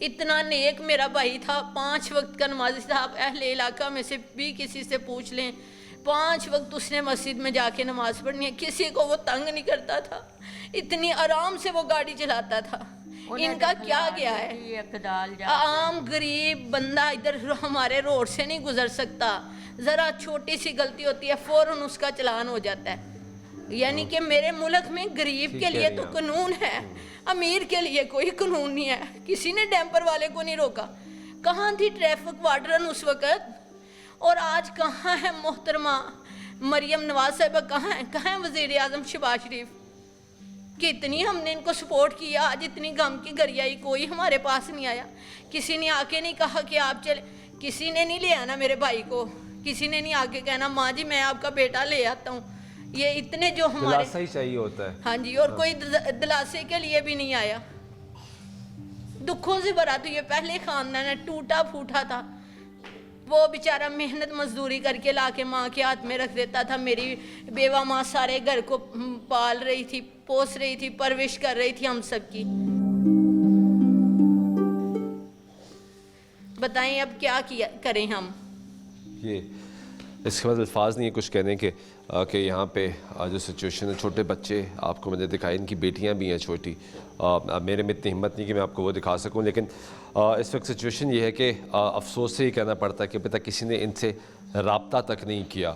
इतना नेक मेरा भाई था, 5 वक्त का नमाजी था। आप अहले इलाका में से भी किसी से पूछ लें, 5 वक्त उसने मस्जिद में जाके नमाज पढ़नी है, किसी को वो तंग नहीं करता था, इतनी आराम से वो गाड़ी चलाता था। इनका क्या गया है? आम गरीब बंदा इधर हमारे रोड से नहीं गुजर सकता, ज़रा छोटी सी गलती होती है फ़ौरन उसका चलान हो जाता है। यानी कि मेरे मुल्क में गरीब के लिए तो कानून है, अमीर के लिए कोई कानून नहीं है। किसी ने डैम्पर वाले को नहीं रोका। कहाँ थी ट्रैफिक वार्डन उस वक़्त? और आज कहाँ है मोहतरमा मरियम नवाज साहिबा? कहाँ है वज़ीर आज़म शहबाज शरीफ? कितनी हमने इनको सपोर्ट किया, आज इतनी गम की गरियाई, कोई हमारे पास नहीं आया। किसी ने आके नहीं कहा कि आप चले, किसी ने नहीं ले आना मेरे भाई को, किसी ने नहीं आके कहना माँ जी मैं आपका बेटा ले आता हूँ। ये इतने जो हमारे दिलासा ही चाहिए होता है। हाँ जी, और कोई दिलासे के लिए भी नहीं आया। दुखों से भरा तो ये पहले खानदान है, टूटा फूटा था। वो बेचारा मेहनत मजदूरी करके लाके माँ के हाथ में रख देता था। मेरी बेवा माँ सारे घर को पाल रही थी, पोस रही थी, परवरिश कर रही थी हम सब की। बताएं अब क्या किया करें हम? ये इसके बाद अल्फाज नहीं है कुछ कहने के कि यहाँ पे जो सिचुएशन है, छोटे बच्चे आपको मैंने दिखाई, इनकी बेटियाँ भी हैं छोटी। मेरे में इतनी हिम्मत नहीं कि मैं आपको वो दिखा सकूँ, लेकिन इस वक्त सिचुएशन ये है कि अफसोस से ही कहना पड़ता है कि पता किसी ने इनसे राब्ता तक नहीं किया।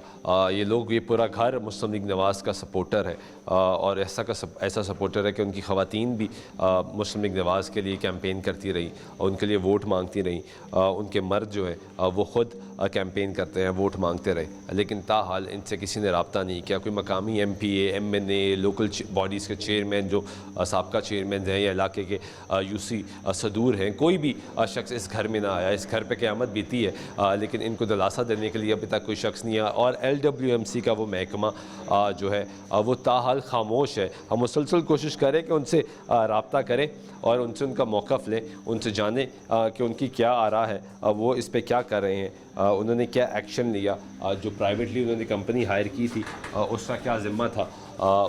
ये लोग, ये पूरा घर मुस्लिम लीग नवाज़ का सपोर्टर है और ऐसा सपोर्टर है कि उनकी ख़वातीन भी मुस्लिम लीग नवाज़ के लिए कैंपेन करती रही और उनके लिए वोट मांगती रही। उनके मर्द जो है वो ख़ुद कैंपेन करते हैं, वोट मांगते रहे, लेकिन ताहाल इनसे किसी ने राब्ता नहीं किया। कोई मकामी MPA, MNA, लोकल बॉडीज़ के चेयरमैन जो साबका चेयरमैन हैं या इलाके के UC सदूर हैं, कोई भी शख्स इस घर में ना आया। इस घर पे क़यामत बीती है, लेकिन इनको दिलासा देने के लिए अभी तक कोई शख्स नहीं आया। और LWMC का वो महकमा जो है वो ताहाल खामोश है। हम मुसलसल कोशिश करें कि उनसे राब्ता करें और उनसे उनका मौक़िफ़ लें, उनसे जानें कि उनकी क्या आरा है, वो इस पे क्या कर रहे हैं, उन्होंने क्या एक्शन लिया, जो प्राइवेटली उन्होंने कंपनी हायर की थी उसका क्या ज़िम्मा था,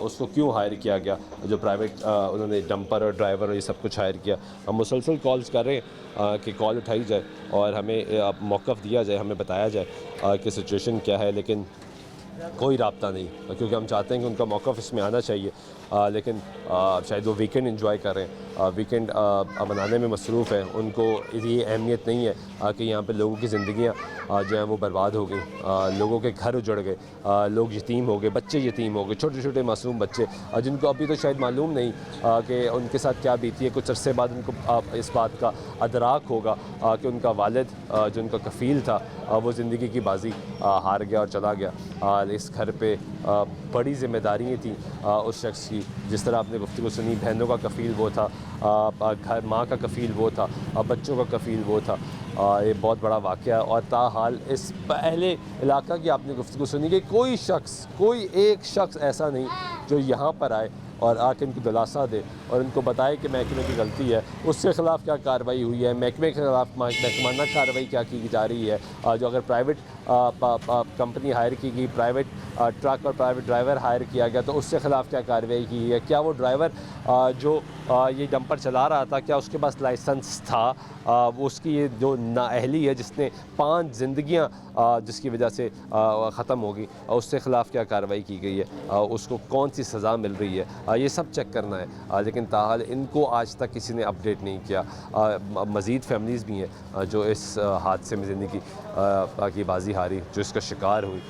उसको क्यों हायर किया गया, जो प्राइवेट उन्होंने डंपर और ड्राइवर और ये सब कुछ हायर किया। हम मुसलसल कॉल्स कर रहे हैं कि कॉल उठाई जाए और हमें मौक़िफ़ दिया जाए, हमें बताया जाए कि सिचुएशन क्या है, लेकिन कोई राब्ता नहीं, क्योंकि हम चाहते हैं कि उनका मौक़िफ़ इसमें आना चाहिए। लेकिन शायद वो वीकेंड एंजॉय कर रहे हैं, वीकेंड मनाने में मसरूफ़ हैं। उनको ये अहमियत नहीं है कि यहाँ पे लोगों की ज़िंदगियाँ जो हैं वो बर्बाद हो गई, लोगों के घर उजड़ गए, लोग यतीम हो गए, बच्चे यतीम हो गए, छोटे छोटे मासूम बच्चे जिनको अभी तो शायद मालूम नहीं कि उनके साथ क्या बीती है। कुछ अरसे बाद उनको इस बात का अदराक होगा कि उनका वालिद जो उनका कफ़ील था वो ज़िंदगी की बाजी हार गया और चला गया। इस घर पे बड़ी ज़िम्मेदारियाँ थी उस शख्स की, की, जिस तरह आपने गुफ्तगू सुनी, बहनों का कफ़ील वो था, घर माँ का कफ़ील वो था, बच्चों का कफ़ील वो था। ये बहुत बड़ा वाक़या और ताहाल इस पहले इलाका की आपने गुफ्तगू सुनी कि कोई एक शख्स ऐसा नहीं जो यहाँ पर आए और आके इनको दिलासा दे और इनको बताए कि महकमे की गलती है, उसके ख़िलाफ़ क्या कार्रवाई हुई है, महकमे के ख़िलाफ़ महकमाना कार्रवाई क्या की जा रही है। जो अगर प्राइवेट कंपनी हायर की गई, प्राइवेट ट्रक और प्राइवेट ड्राइवर हायर किया गया तो उसके ख़िलाफ़ क्या कार्रवाई की है। क्या वो ड्राइवर जो ये डंपर चला रहा था, क्या उसके पास लाइसेंस था, वो उसकी ये जो नाअहली है जिसने 5 ज़िंदगियाँ जिसकी वजह से ख़त्म हो गई, उसके ख़िलाफ़ क्या कार्रवाई की गई है, उसको कौन सी सज़ा मिल रही है, ये सब चेक करना है। लेकिन ताहाल इनको आज तक किसी ने अपडेट नहीं किया। मज़ीद फैमिलीज़ भी हैं जो इस हादसे में ज़िंदगी की बाजी हारी, जो इसका शिकार हुई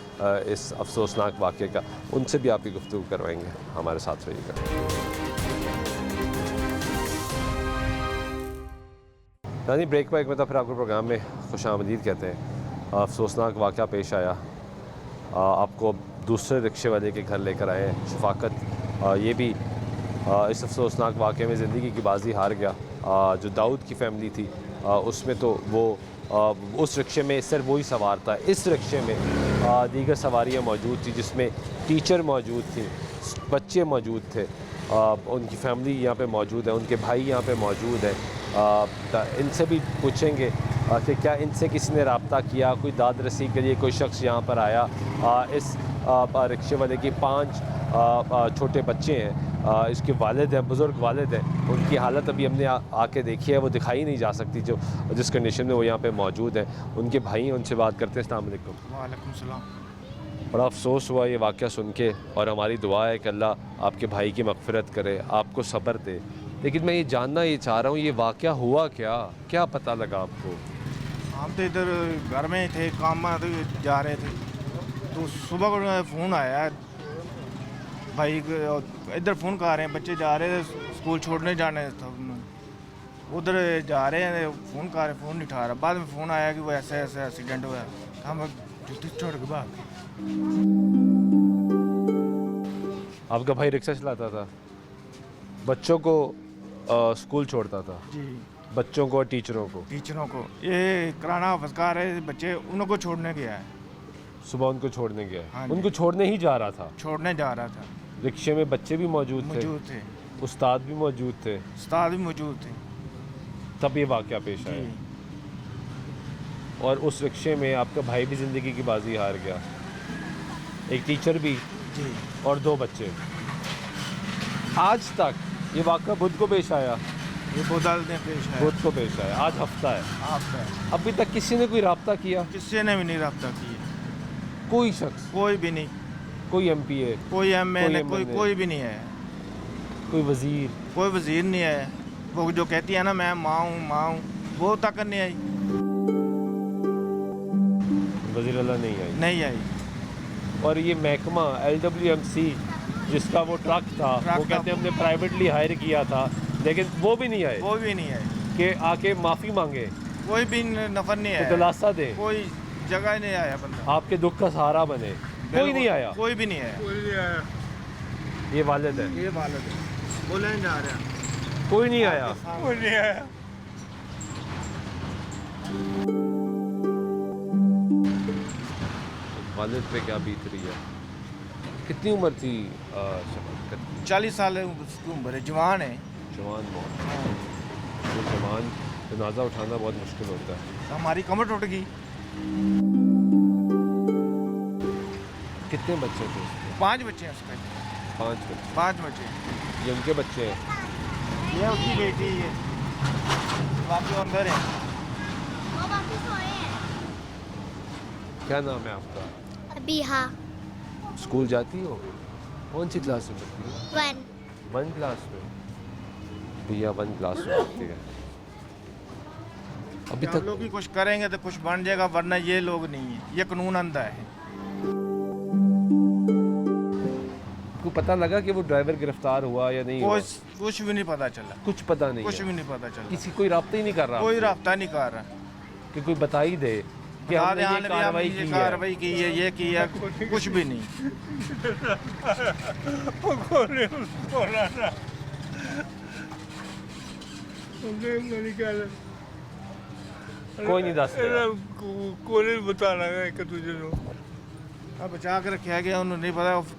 इस अफसोसनाक वाक़े का, उनसे भी आपकी गुफ्तगू करवाएंगे। हमारे साथ रहिएगा। यानी ब्रेक पर एक मतलब फिर आपको प्रोग्राम में खुशामदीद कहते हैं। अफसोसनाक वाक़या पेश आया, आपको दूसरे रिक्शे वाले के घर लेकर आए हैं शफाकत। ये भी इस अफसोसनाक वाक़े में ज़िंदगी की बाजी हार गया। जो दाऊद की फ़ैमिली थी उसमें तो वो उस रिक्शे में सिर्फ वही सवार था। इस रिक्शे में दीगर सवारियाँ मौजूद थी जिसमें टीचर मौजूद थी, बच्चे मौजूद थे, उनकी फ़ैमिली यहाँ पे मौजूद है, उनके भाई यहाँ पे मौजूद हैं। इनसे भी पूछेंगे कि क्या इनसे किसी ने रब्ता किया, कोई दाद रसी के लिए कोई शख्स यहाँ पर आया। इस रिक्शे वाले की 5 छोटे बच्चे हैं, इसके वालिद हैं, बुज़ुर्ग वालिद हैं। उनकी हालत अभी हमने आके देखी है, वो दिखाई नहीं जा सकती जो जिस कंडीशन में वो यहाँ पे मौजूद हैं। उनके भाई हैं, उनसे बात करते हैं। अस्सलाम वालेकुम। वालेकुम सलाम। बड़ा अफसोस हुआ ये वाक़या सुन के और हमारी दुआ है कि अल्लाह आपके भाई की मग़फ़िरत करे, आपको सब्र दे। लेकिन मैं ये जानना ये चाह रहा हूँ, ये वाक़या हुआ क्या पता लगा आपको? हम तो इधर घर में थे, काम में जा रहे थे तो सुबह को फ़ोन आया, भाई इधर फ़ोन कर रहे हैं, बच्चे जा रहे थे स्कूल छोड़ने जाने था, उधर जा रहे हैं, फ़ोन कर रहे, फ़ोन नहीं उठा रहा। बाद में फ़ोन आया कि वो ऐसा एक्सीडेंट हुआ। हम छोड़ के भाग। आपका भाई रिक्शा चलाता था, बच्चों को स्कूल छोड़ता था जी, बच्चों को, टीचरों को ये कराना वापस कर रहे बच्चे, उनको छोड़ने गया है। सुबह उनको छोड़ने गया है। हाँ उनको छोड़ने ही जा रहा था। छोड़ने जा रहा था। रिक्शे में बच्चे भी मौजूद थे, उस्ताद भी मौजूद थे, तब ये वाक़या पेश आया। और उस रिक्शे में आपका भाई भी ज़िंदगी की बाजी हार गया, एक टीचर भी जी, और 2 बच्चे। आज तक ये वाक़या बुध को पेश आया, ये बुध को पेश आया, आज हफ्ता है। अभी तक किसी ने कोई रब्ता किया? किसी ने भी नहीं रब्ता किया। कोई शख्स, कोई भी नहीं, कोई MPA, कोई MLA, कोई भी नहीं है, कोई वज़ीर नहीं है। वो जो कहती है ना मैं माँ हूँ, वो तक नहीं आई। वज़ीर अल्लाह नहीं आई। और ये महकमा LWMC जिसका वो ट्रक था, वो कहते हैं हमने प्राइवेटली हायर किया था, लेकिन वो भी नहीं आए कि आके माफ़ी मांगे, कोई भी नफर नहीं आया, दिलासा दे, कोई जगह नहीं आया बंदा, आपके दुख का सहारा बने। कोई नहीं आया, कोई भी नहीं आया। ये वालिद है, बोले नहीं जा रहा, कोई नहीं आया। वालिद पे क्या बीत रही है? कितनी उम्र थी? 40 साल उसकी उम्र है, जवान है। जवान बहुत, वो जवान जनाजा उठाना बहुत मुश्किल होता है। हमारी कमर टूट गई। कितने बच्चे थे? 5 बच्चे हैं उसके। 5 बच्चे। ये उनके बच्चे हैं? ये उसकी बेटी है, बाकी अंदर है। क्या नाम है आपका? अबीहा। स्कूल जाती हो? कौन सी क्लास में पढ़ती हो? 1 क्लास में। भैया 1 क्लास में पढ़ती है। अभी तक लोग भी कुछ करेंगे तो कुछ बन जाएगा, वरना ये लोग नहीं है, ये कानून अंधा है। आपको पता लगा कि वो ड्राइवर गिरफ्तार हुआ या नहीं? कुछ भी नहीं पता चला। कुछ पता नहीं, कुछ भी नहीं पता चला। किसी कोई राब्ता ही नहीं कर रहा, कोई राब्ता नहीं कर रहा कि कोई बता ही दे कि हमने ये कार्रवाई की है। कार्रवाई की है, ये की है, कुछ भी नहीं। कोई नहीं दस कोई बताना है कि तुझे अब बचा के रखा गया, उन्हें नहीं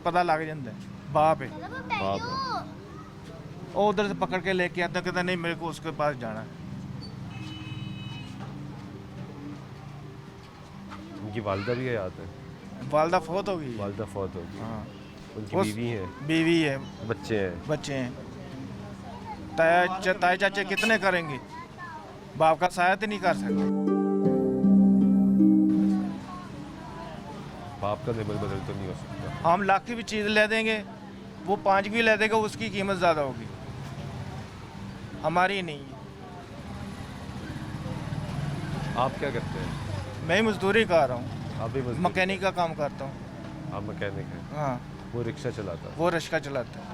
पता लग जाता है। बाप है, वो उधर से पकड़ के लेके आता, कहता नहीं मेरे को उसके पास जाना है। उनकी वालदा भी है याद है? वालदा फौत हो गई। वालदा फौत हो गई। हाँ, उनकी बीवी है? बीवी है, बच्चे हैं? बच्चे हैं। ताए चाचे कितने करेंगे, बाप का सहायता नहीं कर सकते। बाप का लेवल बदल तो नहीं हो सकता। हम लाख की भी चीज़ ले देंगे, वो 5 की ले देगा, उसकी कीमत ज़्यादा होगी, हमारी नहीं है। आप क्या करते हैं? मैं मजदूरी कर रहा हूँ। आप भी मजदूर? मैकेनिक का काम करता हूँ। आप मैकेनिक हैं? हाँ। वो रिक्शा चलाता है? वो रिक्शा चलाता है।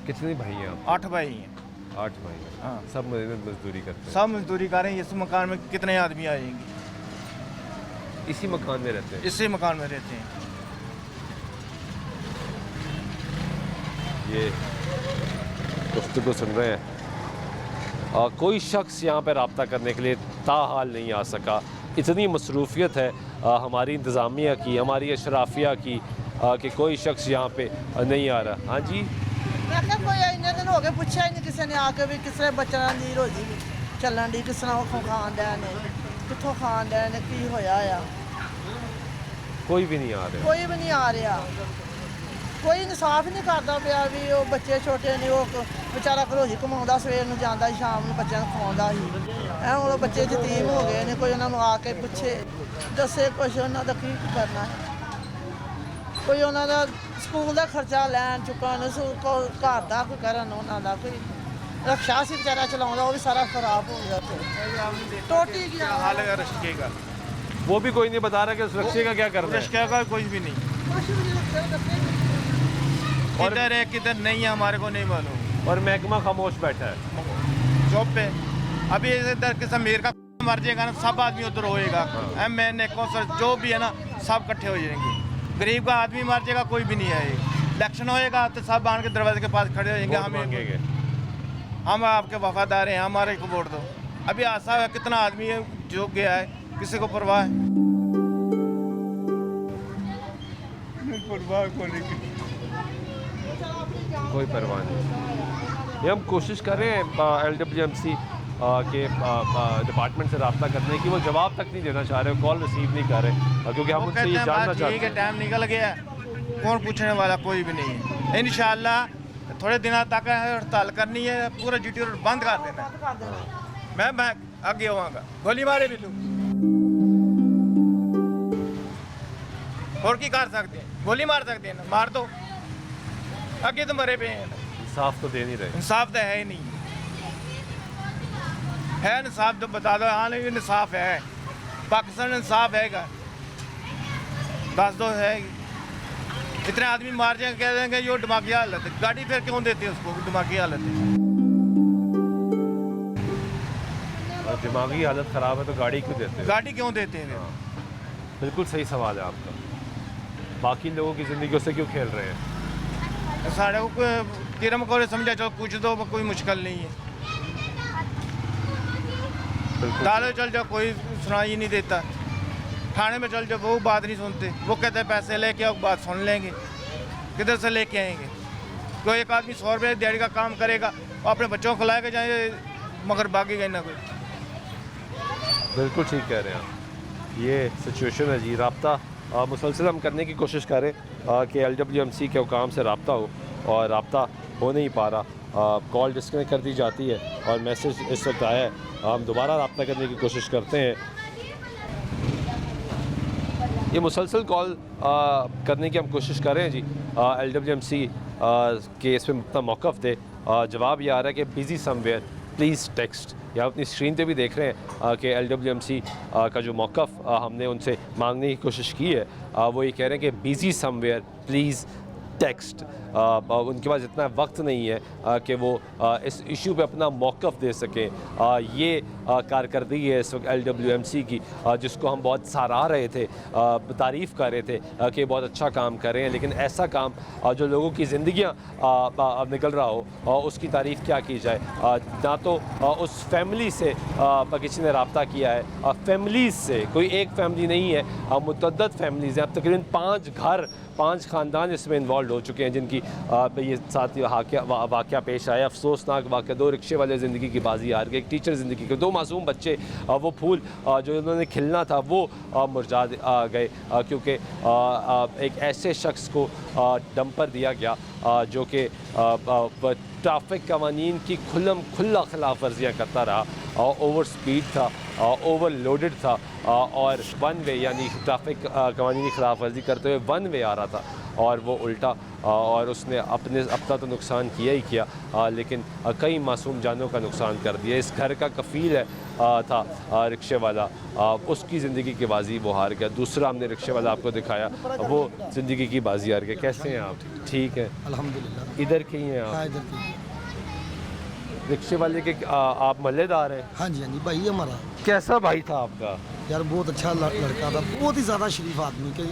कितने भाई हैं आप? 8 भाई हैं। 8 भाई हैं। हाँ। सब मजदूरी करते हैं? सब मजदूरी कर रहे हैं। इस मकान में कितने आदमी आएंगे? इसी मकान में रहते हैं? इसी मकान में रहते हैं। ये गुफ्तगू सुन रहे हैं। कोई शख्स यहाँ पर रब्ता करने के लिए ताहाल नहीं आ सका। इतनी मसरूफियत है हमारी इंतज़ामिया की, हमारी अशराफिया की, कि कोई शख्स यहाँ पे नहीं आ रहा। हाँ जी, मैं क्या कोई इन्ने दिन हो गए पूछा ही नहीं किसी ने आके भी किस तरह बच्चों की रोजी ਚੱਲਣ ਦੀ ਕਿਸ ਤਰ੍ਹਾਂ ਉਹ ਖਾਣ ਡਿਆ ਨੇ ਕਿੱਥੋਂ ਖਾਣ ਡਿਆ ਨੇ ਕੀ ਹੋਇਆ ਆ कोई भी नहीं आ रहा। ਕੋਈ ਵੀ ਨਹੀਂ ਆ ਰਿਹਾ ਕੋਈ ਇਨਸਾਫ ਨਹੀਂ ਕਰਦਾ ਪਿਆ ਵੀ ਉਹ ਬੱਚੇ ਛੋਟੇ ਨੇ ਉਹ ਵਿਚਾਰਾ ਘਰੋਜੀ ਕਮਾਉਂਦਾ ਸਵੇਰ ਨੂੰ ਜਾਂਦਾ ਸੀ ਸ਼ਾਮ ਨੂੰ ਬੱਚਿਆਂ ਨੂੰ ਖਵਾਉਂਦਾ ਸੀ ਐ ਹੁਣ ਬੱਚੇ ਯਤੀਮ ਹੋ ਗਏ ਨੇ ਕੋਈ ਉਹਨਾਂ ਨੂੰ ਆ ਕੇ ਪੁੱਛੇ ਦੱਸੇ ਕੁਛ ਉਹਨਾਂ ਦਾ ਕੀ ਕਰਨਾ ਹੈ ਕੋਈ ਉਹਨਾਂ ਦਾ ਸਕੂਲ ਦਾ ਖਰਚਾ ਲੈਣ ਚੁੱਕਣ ਘਰ ਦਾ ਕੋਈ ਕਰਨ ਉਹਨਾਂ ਦਾ ਕੋਈ रक्षा से बेचारा चलाऊंगा वो भी सारा खराब हो गया टोटी क्या हाल है रिक्शे का? वो भी कोई नहीं बता रहा कि उस रिक्शे का क्या करना है। रिक्शे का कोई भी नहीं, किधर है किधर नहीं है हमारे को नहीं मालूम। और महकमा खामोश बैठा है जॉब पे। अभी इधर किस अमीर का मर जाएगा ना, सब आदमी उधर होएगा। MN कौंसल जो भी है ना, सब इकट्ठे हो जाएंगे। गरीब का आदमी मर जाएगा, कोई भी नहीं आएगा। इलेक्शन होएगा तो सब आन के दरवाजे के पास खड़े हो जाएंगे, हम आपके वफादार हैं, हमारे को वोट दो। अभी आशा है कितना आदमी है जो गया है, किसी को परवाह है? कोई परवाह नहीं। ये हम कोशिश कर रहे हैं LWMC के डिपार्टमेंट से रब्ता करने की, वो जवाब तक नहीं देना चाह रहे, कॉल रिसीव नहीं कर रहे, क्योंकि हम उनसे ये जानना चाहते हैं। ठीक है, टाइम निकल गया, कौन पूछने वाला कोई भी नहीं है। इंशाल्लाह थोड़े दिनों तक हड़ताल करनी है, पूरा GT रोड बंद कर देना है। मैं आगे होऊंगा, गोली मारे भी तू और की कर सकते हैं, गोली मार सकते हैं ना, मार दो, आगे तो मरे पे हैं। इंसाफ तो दे नहीं रहे। इंसाफ तो है ही नहीं है, इंसाफ तो बता दो। हाँ नहीं इंसाफ है, पाकिस्तान में इंसाफ है, बस दो है। इतने आदमी मार जाएंगे, कह देंगे यो दिमागी हालत है, गाड़ी फिर क्यों देते हैं उसको, दिमागी हालत है। और दिमागी हालत ख़राब है तो गाड़ी क्यों देते हैं? गाड़ी क्यों देते हैं? बिल्कुल सही सवाल है आपका। बाकी लोगों की ज़िंदगी से क्यों खेल रहे हैं? साढ़े को कीड़ा मकोड़े समझा, चलो पूछ दो, कोई मुश्किल नहीं है। डालो चल जाओ, कोई सुनाई नहीं देता। थाने में चल जाओ, वो बात नहीं सुनते, वो कहते हैं पैसे लेके आओ, बात सुन लेंगे, किधर से लेके आएंगे? कोई एक आदमी 100 रुपये दिहाड़ी का काम करेगा, वो अपने बच्चों को लाएगा जाए, मगर भागेगा ना कोई। बिल्कुल ठीक कह रहे हैं आप। ये सिचुएशन है जी। रब्ता मुसलसल हम करने की कोशिश करें कि LWMC के हुकाम से रब्ता हो, और रब्ता हो नहीं पा रहा। कॉल डिस्कनेक्ट कर दी जाती है और मैसेज इस वक्त आया है, हम दोबारा रब्ता करने की कोशिश करते हैं। ये मुसलसल कॉल करने की हम कोशिश कर रहे हैं जी। LWMC के इस पर अपना मौक़िफ़ दे। जवाब ये आ रहा है कि बिज़ी समवेयर प्लीज़ टेक्स्ट। या अपनी स्क्रीन पे भी देख रहे हैं कि LWMC का जो मौक़िफ़ हमने उनसे मांगने की कोशिश की है, वो ये कह रहे हैं कि बिज़ी समवेयर प्लीज़ टेक्स्ट, उनके पास इतना वक्त नहीं है कि वो इस इशू पे अपना मौक़िफ़ दे सकें। ये कारकर्दगी है इस वक्त LWMC की, जिसको हम बहुत सराह रहे थे, तारीफ़ कर रहे थे कि बहुत अच्छा काम कर रहे हैं, लेकिन ऐसा काम जो लोगों की ज़िंदगियाँ निकल रहा हो उसकी तारीफ़ क्या की जाए। ना तो उस फैमिली से किसी ने रब्ता किया है, फैमिलीज़ से, कोई एक फैमिली नहीं है, मुतअद्दिद फैमिलीज़ हैं। अब तकरीबन 5 घर, 5 ख़ानदान इसमें इन्वॉल्व हो चुके हैं जिनकी ये साथ वाक़या पेश आया। अफसोसनाक वाक़या, 2 रिक्शे वाले ज़िंदगी की बाजी हार गए, एक टीचर ज़िंदगी के, 2 मासूम बच्चे, वो फूल जो उन्होंने खिलना था वो मुरझा गए क्योंकि एक ऐसे शख्स को डंपर दिया गया जो कि ट्रैफिक कवानीन की खुला खिलाफ वर्जियाँ करता रहा, ओवर स्पीड था, ओवरलोडेड था और 1 वे यानी ट्रैफिक कवानीन की खिलाफ वर्जी करते हुए 1 वे आ रहा था और वो उल्टा, और उसने अपना तो नुकसान किया ही किया, लेकिन कई मासूम जानों का नुकसान कर दिया। इस घर का कफ़ील है था रिक्शे वाला, उसकी ज़िंदगी की बाजी वो हार गया। दूसरा हमने रिक्शे वाला आपको दिखाया, वो ज़िंदगी की बाजी हार गया। कैसे हैं आप? ठीक है अल्हम्दुलिल्लाह। इधर के ही हैं आप? हाँ, इधर की। रिक्शे वाले के आप मल्लेदार हैं? हाँ जी, हाँ जी, भाई हमारा। कैसा भाई था आपका? यार बहुत अच्छा लड़का था, बहुत ही ज़्यादा शरीफ आदमी के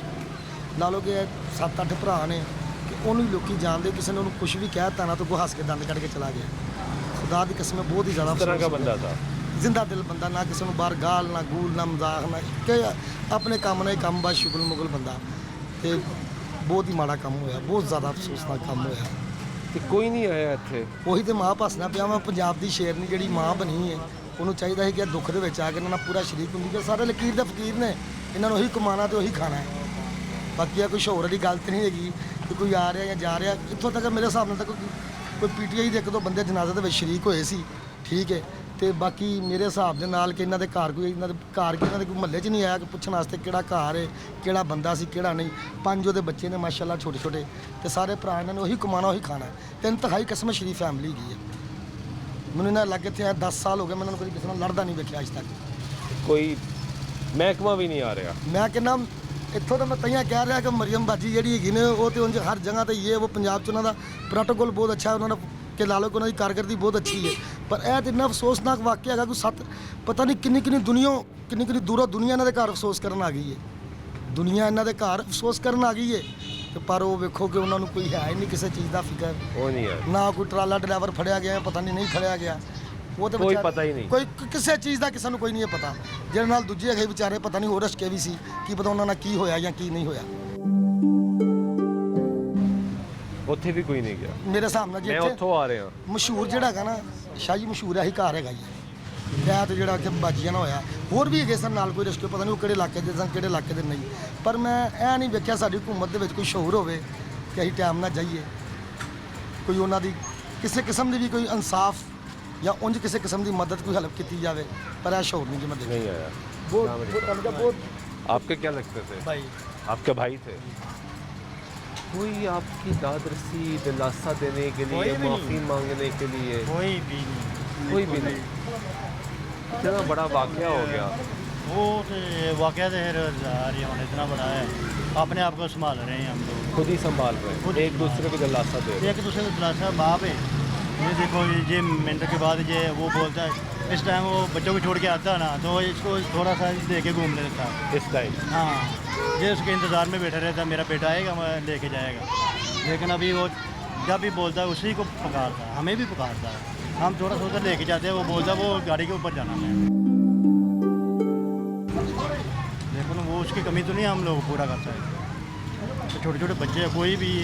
ला लो कि 7-8 भरा ने कि उन्होंने लोग जानते, किसी ने कुछ भी कहता ना तो वो हंस के दंद कट के चला गया। खुदा की कसम बहुत ही ज़्यादा तरह का बंदा था, जिंदा दिल बंदा, ना किसी बाहर गाल ना गूल ना मजाक ना कि अपने काम ने काम बस शुगल मुगल बंदा। तो बहुत ही माड़ा काम होया, बहुत ज़्यादा अफसोसनाक काम होया। तो कोई नहीं आया इत्थे? ਉਹੀ ਤੇ ਮਾਂ ਭਸਣਾ ਪਿਆ ਮੈਂ ਪੰਜਾਬ ਦੀ ਸ਼ੇਰਨੀ ਜਿਹੜੀ ਮਾਂ ਬਣੀ ਹੈ ਉਹਨੂੰ ਚਾਹੀਦਾ ਹੈ ਕਿ ਦੁੱਖ ਦੇ ਵਿੱਚ ਆ ਕੇ ਇਹਨਾਂ ਨਾਲ ਪੂਰਾ ਸ਼ਰੀਕ ਹੁੰਦੀ ਕਿ ਸਾਰੇ ਲਕੀਰ ਦੇ ਫਕੀਰ ਨੇ, ਇਹਨਾਂ ਨੂੰ ਉਹੀ ਕਮਾਣਾ ਤੇ ਉਹੀ ਖਾਣਾ ਹੈ। ਬਾਕੀ ਆ ਕੋਈ ਸ਼ੋਰ ਵਾਲੀ ਗੱਲ ਤੇ ਨਹੀਂ ਹੈਗੀ ਕਿ ਕੋਈ ਆ ਰਿਹਾ ਜਾਂ ਜਾ ਰਿਹਾ। ਇੱਥੋਂ ਤੱਕ ਮੇਰੇ ਹਿਸਾਬ ਨਾਲ ਤਾਂ ਕੋਈ PTI ਦੇ 1-2 ਬੰਦੇ ਜਨਾਜ਼ੇ ਦੇ ਵਿੱਚ ਸ਼ਰੀਕ ਹੋਏ ਸੀ, ਠੀਕ ਹੈ। ਤੇ ਬਾਕੀ ਮੇਰੇ ਹਿਸਾਬ ਦੇ ਨਾਲ ਕਿ ਇਹਨਾਂ ਦੇ ਘਰ ਕੋਈ ਇਹਨਾਂ ਦੇ ਕੋਈ ਮਹੱਲੇ 'ਚ ਨਹੀਂ ਆਇਆ ਕਿ ਪੁੱਛਣ ਵਾਸਤੇ ਕਿਹੜਾ ਘਰ ਹੈ, ਕਿਹੜਾ ਬੰਦਾ ਸੀ, ਕਿਹੜਾ ਨਹੀਂ। 5 ਉਹਦੇ ਬੱਚੇ ਨੇ ਮਾਸ਼ਾਅੱਲਾ ਛੋਟੇ ਛੋਟੇ, ਤੇ ਸਾਰੇ ਭਰਾ ਇਹਨਾਂ ਨੇ ਉਹੀ ਕਮਾਣਾ ਉਹੀ ਖਾਣਾ। 3 ਤਿਹਾਈ ਕਿਸਮ ਸ਼ਰੀਫ ਫੈਮਿਲੀ ਹੈਗੀ ਹੈ। ਮੈਨੂੰ ਇਹਨਾਂ ਲੱਗ ਇੱਥੇ 10 ਸਾਲ ਹੋ ਗਏ, ਮੈਨੂੰ ਕੋਈ ਕਿਸੇ ਨਾਲ ਲੜਦਾ ਨਹੀਂ ਵੇਖਿਆ ਅੱਜ ਤੱਕ। ਕੋਈ ਮਹਿਕਮਾ ਵੀ ਨਹੀਂ ਆ ਰਿਹਾ। ਮੈਂ ਕਹਿੰਦਾ ਇੱਥੋਂ ਤਾਂ ਮੈਂ ਤਈਆਂ ਕਹਿ ਰਿਹਾ ਕਿ ਮਰੀਮ ਬਾਜੀ ਜਿਹੜੀ ਹੈਗੀ ਨੇ ਉਹ ਤੇ ਉਂਝ ਹਰ ਜਗ੍ਹਾ ਤੇ ਇਹ ਉਹ ਪੰਜਾਬ 'ਚ ਉਹਨਾਂ ਦਾ ਪ੍ਰੋਟੋਕੋਲ ਬਹੁਤ ਅੱਛਾ ਹੈ, ਉਹਨਾਂ ਦਾ ਕਿ ਲਾ ਲਓ ਕਿ ਉਹਨਾਂ ਦੀ ਕਾਰਗਰਦੀ ਬਹੁਤ ਅੱਛੀ ਹੈ। ਪਰ ਇਹ ਤਾਂ ਇੰਨਾ ਅਫਸੋਸਨਾਕ ਵਾਕਿਆ ਹੈਗਾ ਕੋਈ ਪਤਾ ਨਹੀਂ ਕਿੰਨੀ ਕਿੰਨੀ ਦੂਰੋਂ ਦੁਨੀਆ ਇਹਨਾਂ ਦੇ ਘਰ ਅਫਸੋਸ ਕਰਨ ਆ ਗਈ ਹੈ। ਦੁਨੀਆ ਇਹਨਾਂ ਦੇ ਘਰ ਅਫਸੋਸ ਕਰਨ ਆ ਗਈ ਹੈ ਤੇ ਪਰ ਉਹ ਵੇਖੋ ਕਿ ਉਹਨਾਂ ਨੂੰ ਕੋਈ ਹੈ ਹੀ ਨਹੀਂ ਕਿਸੇ ਚੀਜ਼ ਦਾ ਫਿਕਰ, ਉਹ ਨਹੀਂ ਹੈ ਨਾ ਕੋਈ ਟਰਾਲਾ ਡਰਾਈਵਰ ਫੜਿਆ ਗਿਆ, ਪਤਾ ਨਹੀਂ ਫੜਿਆ ਗਿਆ, ਉਹ ਤਾਂ ਕੋਈ ਪਤਾ ਹੀ ਨਹੀਂ, ਕੋਈ ਕਿਸੇ ਚੀਜ਼ ਦਾ ਕਿਸੇ ਨੂੰ ਕੋਈ ਨਹੀਂ ਪਤਾ। ਜਿਹਦੇ ਨਾਲ ਦੂਜੇ ਹੈਗੇ ਵਿਚਾਰੇ ਪਤਾ ਨਹੀਂ ਹੋਰ ਰਸ਼ਕੇ ਵੀ ਸੀ, ਕੀ ਪਤਾ ਉਹਨਾਂ ਨਾਲ ਕੀ ਹੋਇਆ ਜਾਂ ਕੀ ਨਹੀਂ ਹੋਇਆ। ਉੱਥੇ ਵੀ ਕੋਈ ਨਹੀਂ ਗਿਆ ਮੇਰੇ ਹਿਸਾਬ ਨਾਲ। ਮੈਂ ਉੱਥੋਂ ਆ ਰਿਹਾ। ਮਸ਼ਹੂਰ ਜਿਹੜਾ ਹੈਗਾ ਨਾ ਸ਼ਾਹੀ ਮਸ਼ਹੂਰ ਆਹੀ ਘਰ ਹੈਗਾ ਜੀ। ਵਿਆਹ ਤੇ ਜਿਹੜਾ ਕਿ ਬਾਜੀਆਂ ਨਾ ਹੋਇਆ, ਹੋਰ ਵੀ ਹੈਗੇ ਸਨ ਨਾਲ ਕੋਈ ਰਿਸ਼ਤੇ, ਪਤਾ ਨਹੀਂ ਉਹ ਕਿਹੜੇ ਇਲਾਕੇ ਦੇ ਸਨ ਕਿਹੜੇ ਇਲਾਕੇ ਦੇ ਨਹੀਂ। ਪਰ ਮੈਂ ਇਹ ਨਹੀਂ ਵੇਖਿਆ ਸਾਡੀ ਹਕੂਮਤ ਦੇ ਵਿੱਚ ਕੋਈ ਸ਼ੋਰ ਹੋਵੇ ਕਿ ਅਸੀਂ ਟਾਈਮ ਨਾਲ ਜਾਈਏ, ਕੋਈ ਉਹਨਾਂ ਦੀ ਕਿਸੇ ਕਿਸਮ ਦੀ ਵੀ ਕੋਈ ਇਨਸਾਫ ਜਾਂ ਉਂਝ ਕਿਸੇ ਕਿਸਮ ਦੀ ਮਦਦ ਕੋਈ ਹੈਲਪ ਕੀਤੀ ਜਾਵੇ, ਪਰ ਇਹ ਸ਼ੋਰ ਨਹੀਂ ਜਿਵੇਂ नहीं आया। बहुत आपके क्या लगते थे? भाई आपके भाई थे? कोई आपकी दाद रसी दिलासा देने के लिए, माफ़ी मांगने के लिए? कोई भी नहीं, कोई भी नहीं। इतना बड़ा वाक़या हो गया। वो तो वाक़या तो है इतना बड़ा है, अपने आप को संभाल रहे हैं हम लोग, खुद ही संभाल रहे हैं, एक दूसरे को दिलासा दे रहे हैं। एक दूसरे को दिलासा। बाप है ये देखो, ये मिनट के बाद ये वो बोलता है, इस टाइम वो बच्चों को छोड़ के आता है ना तो इसको थोड़ा सा दे के घूम लेता है इस टाइम। हाँ, ये उसके इंतज़ार में बैठा रहता है, मेरा बेटा आएगा मैं लेके जाएगा। लेकिन अभी वो जब भी बोलता है उसी को पुकारता है, हमें भी पुकारता है। हम थोड़ा सा उधर लेके जाते हैं, वो बोलता है वो गाड़ी के ऊपर जाना है। लेकिन वो उसकी कमी तो नहीं हम लोग पूरा कर सकते। तो छोटे छोटे बच्चे, कोई भी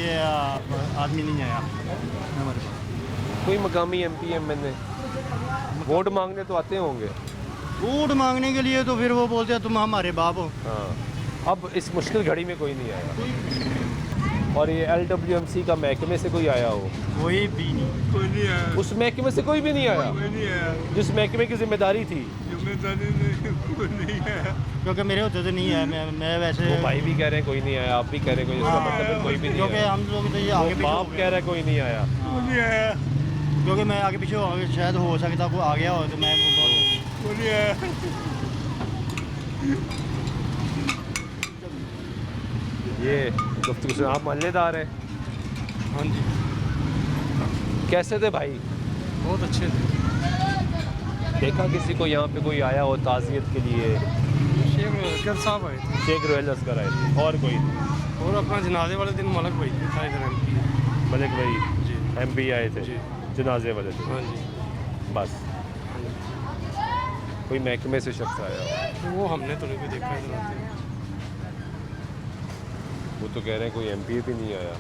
आदमी नहीं आया हमारे पास। कोई मकामी MP MNA वोट मांगने तो आते होंगे? वोट मांगने के लिए तो फिर वो बोलते हैं तुम हमारे बाप हो। हाँ, अब इस मुश्किल घड़ी में कोई नहीं आया। और ये LWMC का महकमे से कोई आया हो? कोई भी नहीं, कोई नहीं आया। उस महकमे से कोई भी नहीं आया? कोई नहीं आया। जिस महकमे की जिम्मेदारी थी? जिम्मेदारी कोई नहीं आया, क्योंकि मेरे होते तो नहीं है। मैं वैसे वो भाई भी कह रहे हैं कोई नहीं आया, आप भी कह रहे हैं कोई, इसका मतलब कोई भी नहीं आया। क्योंकि हम लोग तो ये आगे पीछे बाप कह रहा है कोई नहीं आया। कोई नहीं आया, क्योंकि मैं आगे पीछे शायद हो सकता कोई आ गया हो तो मैं कोई नहीं आया। ये गुफ्तगू से आप मल्लेदार हैं? हाँ जी, कैसे थे भाई? बहुत अच्छे थे। देखा किसी को यहाँ पे कोई आया हो ताज़ियत के लिए? शेख असगर साहब आए थे शेख रोहेल असगर आए थे, और कोई नहीं? और अपना जनाजे वाले दिन मलक भाई भी था इधर MP। मलिक भाई जी MP आए थे जी। जनाजे वाले थे? हाँ जी, बस कोई महकमे से शख्स आया? तो वो हमने तो नहीं कोई देखा इधर आते हुए। वो तो कह रहे हैं कोई MP भी नहीं आया।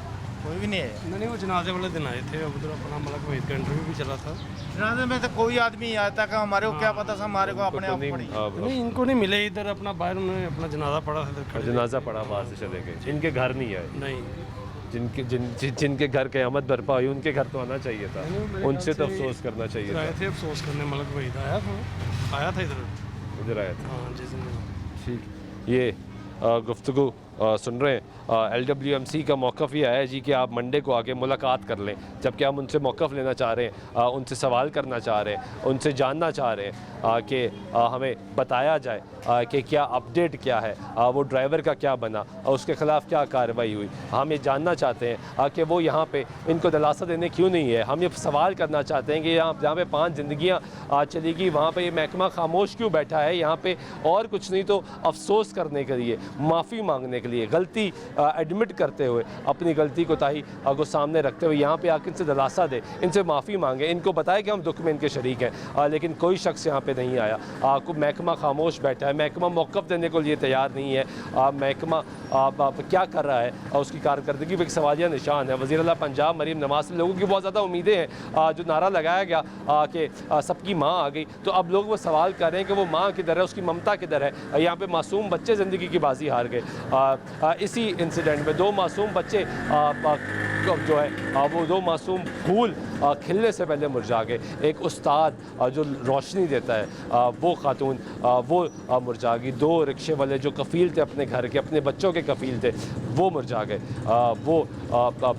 कोई भी नहीं है। नहीं, वो जनाजे वाले दिन आए थे। अब उधर अपना मलक भाई का इंटरव्यू भी चला था। जनाजे में तो कोई आदमी नहीं आता कि हमारे को क्या पता था, हमारे को अपने आप नहीं, पड़ी। नहीं, इनको नहीं मिले इधर। अपना बाहर उन्होंने अपना जनाजा पड़ा था इधर खड़े। जनाजा पड़ा, वहाँ से चले गए। इनके घर नहीं आए? नहीं, जिनके घर क़यामत बर्पा हुई उनके घर तो आना चाहिए था, मेरे उनसे ख्याल तो से अफसोस करना चाहिए आए था। थे अफसोस करने। मलक भाई आया था इधर। इधर आया था। हाँ जी, जिंदा। ठीक, ये गुफ्तगू सुन रहे हैं। LWMC का मौक़िफ़ ये है जी कि आप मंडे को आके मुलाकात कर लें, जबकि हम उनसे मौक़िफ़ लेना चाह रहे हैं, उनसे सवाल करना चाह रहे हैं, उनसे जानना चाह रहे हैं कि हमें बताया जाए कि क्या अपडेट क्या है, वो ड्राइवर का क्या बना, उसके ख़िलाफ़ क्या कार्रवाई हुई। हम ये जानना चाहते हैं कि वो यहाँ पे इनको दिलासा देने क्यों नहीं है। हम ये सवाल करना चाहते हैं कि जहाँ पे 5 ज़िंदगियाँ चली गई, वहाँ पे ये महकमा खामोश क्यों बैठा है यहाँ पे, और कुछ नहीं तो अफसोस करने के लिए, माफ़ी मांगने के लिए, गलती एडमिट करते हुए, अपनी गलती कोताही को सामने रखते हुए यहाँ पे आके इनसे दिलासा दे, इनसे माफ़ी मांगे, इनको बताए कि हम दुख में इनके शरीक हैं। लेकिन कोई शख्स यहाँ पे नहीं आया। महकमा खामोश बैठा है, महकमा मौक़िफ़ देने को लिए तैयार नहीं है। महकमा क्या कर रहा है, उसकी कारकर्दगी पर एक सवालिया निशान है। वज़ीर आला पंजाब मरीम नवाज़ से लोगों की बहुत ज़्यादा उम्मीदें हैं। जो नारा लगाया गया कि सबकी माँ आ गई, तो अब लोग वो सवाल कर रहे हैं कि वो माँ किधर है, उसकी ममता किधर है। यहाँ पे मासूम बच्चे ज़िंदगी की बाजी हार गए। इसी इंसिडेंट में 2 मासूम बच्चे जो है वो 2 मासूम फूल खिलने से पहले मुरझा गए। एक उस्ताद जो रोशनी देता है वो खातून वो मुरझा गई। 2 रिक्शे वाले जो कफ़ील थे अपने घर के, अपने बच्चों के कफ़ील थे, वो मुरझा गए, वो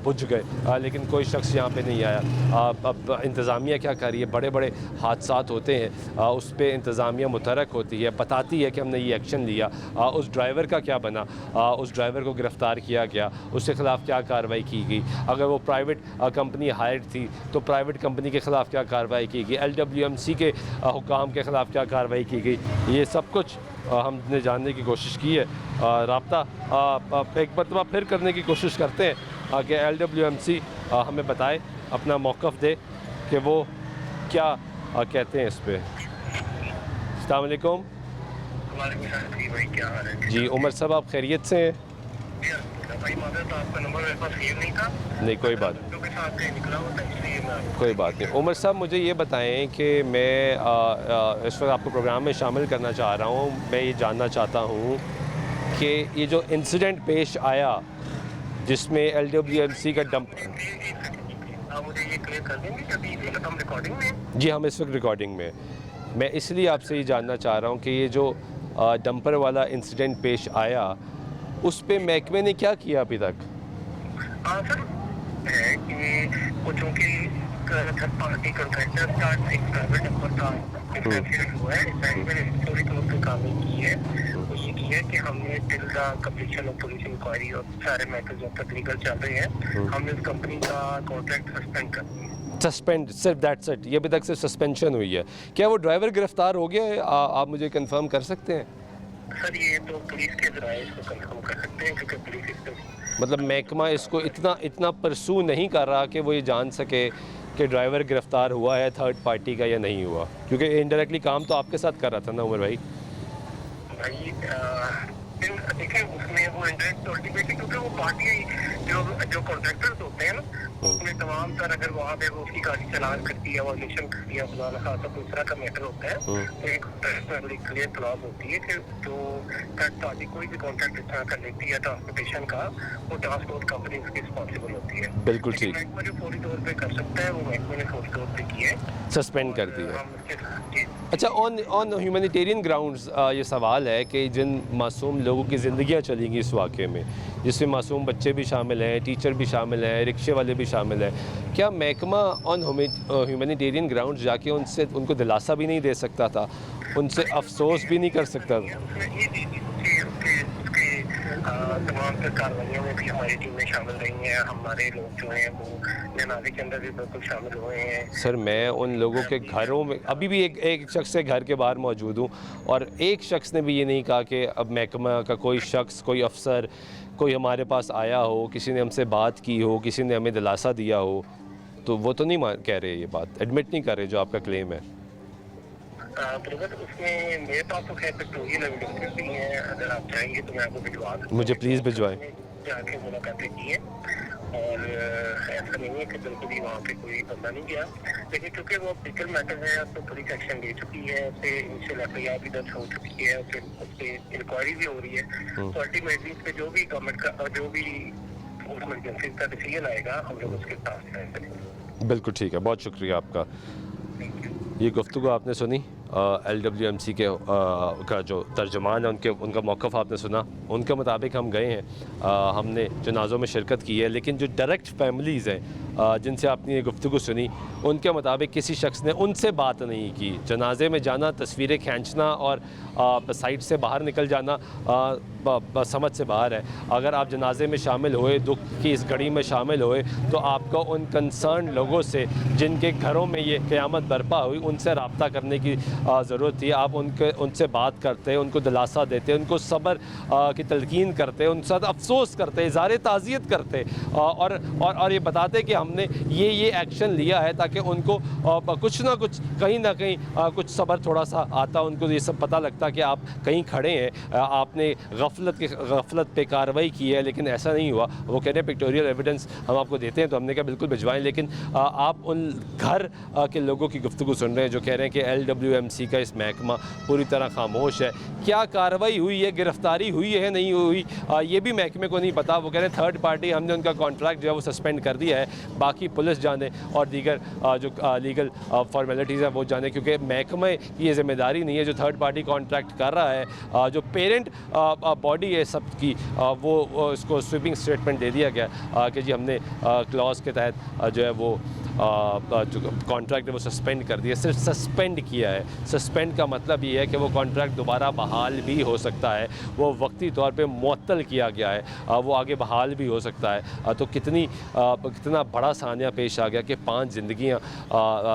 बुझ गए। लेकिन कोई शख्स यहाँ पे नहीं आया। अब इंतज़ामिया क्या कर रही है, बड़े बड़े हादसात होते हैं, उस पर इंतज़ामिया मुतहरक होती है, बताती है कि हमने ये एक्शन लिया। उस ड्राइवर का क्या बना, उस ड्राइवर को गिरफ़्तार किया गया, उसके ख़िलाफ़ क्या कार्रवाई की गई। अगर वो प्राइवेट कंपनी हायर्ड थी तो प्राइवेट कंपनी के ख़िलाफ़ क्या कार्रवाई की गई, LWMC के हुकाम के ख़िलाफ़ क्या कार्रवाई की गई, ये सब कुछ हमने जानने की कोशिश की है। राब्ता एक मरतबा फिर करने की कोशिश करते हैं कि LWMC हमें बताए, अपना मौक़िफ़ दे कि वो क्या कहते हैं इस पर। अस्सलाम वालेकुम जी, उमर साहब आप खैरियत से हैं? नहीं, कोई बात नहीं। उमर साहब मुझे ये बताएं कि मैं इस वक्त आपको प्रोग्राम में शामिल करना चाह रहा हूँ। मैं ये जानना चाहता हूँ कि ये जो इंसिडेंट पेश आया जिसमें LWMC का जी हम इस वक्त रिकॉर्डिंग में, मैं इसलिए आपसे ये जानना चाह रहा हूँ कि ये जो डंपर वाला इंसिडेंट पेश आया उस पे महकमे ने क्या किया अभी तक? सर है कि वो चूँकि थर्ड पार्टी कॉन्ट्रैक्टर का एक प्राइवेट डंपर था, एक्सीडेंट हुआ है। मैंने स्टोरी तौर पर कार्रवाई की है, वो ये की है कि हमने till the completion of police inquiry और सारे मैटर्स जब तक लीगल चल रहे हैं, हमने उस कंपनी का कॉन्ट्रैक्ट सस्पेंड कर दिया। सस्पेंड, सिर्फ दैट्स इट? ये अभी तक सिर्फ सस्पेंशन हुई है। क्या वो ड्राइवर गिरफ्तार हो गया है? आप मुझे कंफर्म कर सकते हैं? सर ये तो पुलिस के जराए इसको कंफर्म कर सकते हैं, क्योंकि पुलिस इसको मतलब महकमा इसको इतना परसू नहीं कर रहा कि वो ये जान सके कि ड्राइवर गिरफ्तार हुआ है थर्ड पार्टी का या नहीं हुआ, क्योंकि इनडायरेक्टली काम तो आपके साथ कर रहा था ना उमर भाई। देखिए उसमें वो इंटरेस्ट अल्टीमेटली, क्योंकि वो पार्टी जो कॉन्ट्रैक्टर्स होते हैं ना, उसमें तमाम सर अगर वहाँ पे वो उसकी गाड़ी चलान करती है, वायलेशन करती है, फलाना खासा दूसरा का मैटर होता है, तो एक बड़ी क्लियर क्लॉज होती है कि जो थर्ड पार्टी कोई भी कॉन्ट्रैक्ट इस तरह का लेती है ट्रांसपोर्टेशन का, वो ट्रांसपोर्ट कंपनी उसकी रिस्पॉन्सिबल होती है। बिल्कुल ठीक। महकमा जो फौरी तौर पर कर सकता है वो महकमे ने फौरी तौर पर किया है, सस्पेंड कर दिया। अच्छा, ऑन ह्यूमैनिटेरियन ग्राउंड्स ये सवाल है कि जिन मासूम लोगों की ज़िंदगियाँ चलेंगी इस वाक़े में, जिसमें मासूम बच्चे भी शामिल हैं, टीचर भी शामिल हैं, रिक्शे वाले भी शामिल हैं, क्या महकमा ऑन ह्यूमैनिटेरियन ग्राउंड्स जाके उनको दिलासा भी नहीं दे सकता था, उनसे अफसोस भी नहीं कर सकता था? तमाम तर कार्रवाइयों में भी हमारी टीमें शामिल रही हैं। हमारे लोग जो हैं वो जनाजे के अंदर भी बिल्कुल शामिल हुए हैं। सर मैं उन लोगों के घरों में अभी भी एक शख्स के घर के बाहर मौजूद हूँ और एक शख्स ने भी ये नहीं कहा कि अब महकमा का कोई शख्स, कोई अफसर, कोई हमारे पास आया हो, किसी ने हमसे बात की हो, किसी ने हमें दिलासा दिया हो, तो वो तो नहीं कह रहे, ये बात एडमिट नहीं कर रहे जो आपका क्लेम है। उसमें मेरे पास तो खैर पिक्टोरियल एविडेंसेस भी हैं, अगर आप चाहेंगे तो मैं आपको भिजवा दूँ। मुझे प्लीज़ भिजवाएं। जाके मुलाकातें की हैं और ऐसा नहीं है कि बिल्कुल ही वहाँ पे कोई बंदा नहीं गया, लेकिन क्योंकि वो लीगल मैटर है तो पुलिस एक्शन ले चुकी है, उस पर इनिशियल FIR भी दर्ज हो चुकी है, उस पर इंक्वायरी भी हो रही है। तो अल्टीमेटली इस पर जो भी गवर्नमेंट का जो भी फोर्स एजेंसी का डिसीजन आएगा हम लोग उसके साथ करेंगे। बिल्कुल ठीक है, बहुत शुक्रिया आपका। ये गुफ्तगू आपने सुनी LWMC के का जो तर्जुमान है उनका मौक़िफ़ आपने सुना। उनके मुताबिक हम गए हैं, हमने जनाज़ों में शिरकत की है, लेकिन जो डायरेक्ट फैमिलीज़ हैं जिनसे आपने ये गुफ्तगू सुनी, उनके मुताबिक किसी शख्स ने उनसे बात नहीं की। जनाजे में जाना, तस्वीरें खींचना और साइट से बाहर निकल जाना समझ से बाहर है। अगर आप जनाजे में शामिल हुए, दुख की इस घड़ी में शामिल हुए, तो आपको उन कंसर्न लोगों से जिनके घरों में ये क़यामत बर्पा हुई उनसे रब्ता करने की ज़रूरत थी। आप उनसे बात करते, उनको दिलासा देते, उनको सब्र की तलकीन करते, उनके साथ अफसोस करते, इज़हार ताज़ियत करते और ये बताते कि हमने ये एक्शन लिया है ताकि उनको कुछ ना कुछ कहीं ना कहीं कुछ सब्र थोड़ा सा आता, उनको ये सब पता लगता कि आप कहीं खड़े हैं, आपने गफलत पे कार्रवाई की है, लेकिन ऐसा नहीं हुआ। वो कह रहे हैं पिक्टोरियल एविडेंस हम आपको देते हैं, तो हमने कहा बिल्कुल भिजवाएं, लेकिन आप उन घर के लोगों की गुफ्तगू सुन रहे हैं जो कह रहे हैं कि LWMC का इस महकमा पूरी तरह खामोश है। क्या कार्रवाई हुई है, गिरफ्तारी हुई है नहीं हुई, ये भी महकमे को नहीं पता। वो कह रहे हैं थर्ड पार्टी, हमने उनका कॉन्ट्रैक्ट जो है वो सस्पेंड कर दिया है, बाकी पुलिस जाने और दीगर जो लीगल फॉर्मेलिटीज़ हैं वो जाने, क्योंकि महकमे की ये जिम्मेदारी नहीं है जो थर्ड पार्टी कॉन्ट्रैक्ट कर रहा है। जो पेरेंट बॉडी है सब की, वो इसको स्वीपिंग स्टेटमेंट दे दिया गया कि जी हमने क्लॉज के तहत जो है वो जो कॉन्ट्रैक्ट है वो सस्पेंड कर दिया। सिर्फ सस्पेंड किया है। सस्पेंड का मतलब ये है कि वो कॉन्ट्रैक्ट दोबारा बहाल भी हो सकता है, वो वक्ती तौर पे मुअत्तल किया गया है, वो आगे बहाल भी हो सकता है। तो कितना बड़ा सानिया पेश आ गया कि 5 ज़िंदगियाँ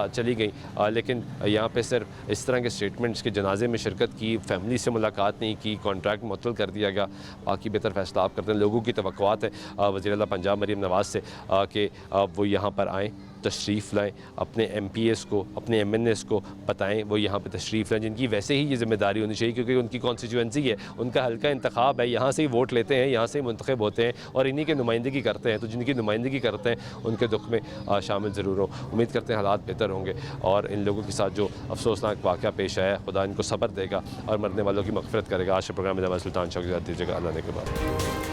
चली गई, लेकिन यहाँ पे सिर्फ इस तरह के स्टेटमेंट्स के जनाजे में शिरकत की, फैमिली से मुलाकात नहीं की, कॉन्ट्रैक्ट मुअत्तल कर दिया गया। बाकी बेहतर फैसला आप करते हैं। लोगों की तवक्कुआत है वज़ीर आला पंजाब मरीम नवाज़ से कि वो यहाँ पर आएँ, तशरीफ़ लाएँ, अपने MPs को, अपने MNAs को बताएं वो यहाँ पे तशरीफ़ लाएँ, जिनकी वैसे ही ये ज़िम्मेदारी होनी चाहिए क्योंकि उनकी कॉन्स्टिट्यूएंसी है, उनका हल्का इंतखाब है, यहाँ से ही वोट लेते हैं, यहाँ से ही मुंतखब होते हैं और इन्हीं की नुमाइंदगी करते हैं। तो जिनकी नुमाइंदगी करते हैं उनके दुख में शामिल ज़रूर हो। उम्मीद करते हैं हालात बेहतर होंगे और इन लोगों के साथ जो अफसोसनाक वाक़या पेश आया, खुदा इनको सब्र देगा और मरने वालों की मग़फ़िरत करेगा। आज के प्रोग्राम में नवाज़ सुल्तान शौक दीजिएगा। अल्लाह ने के बाद।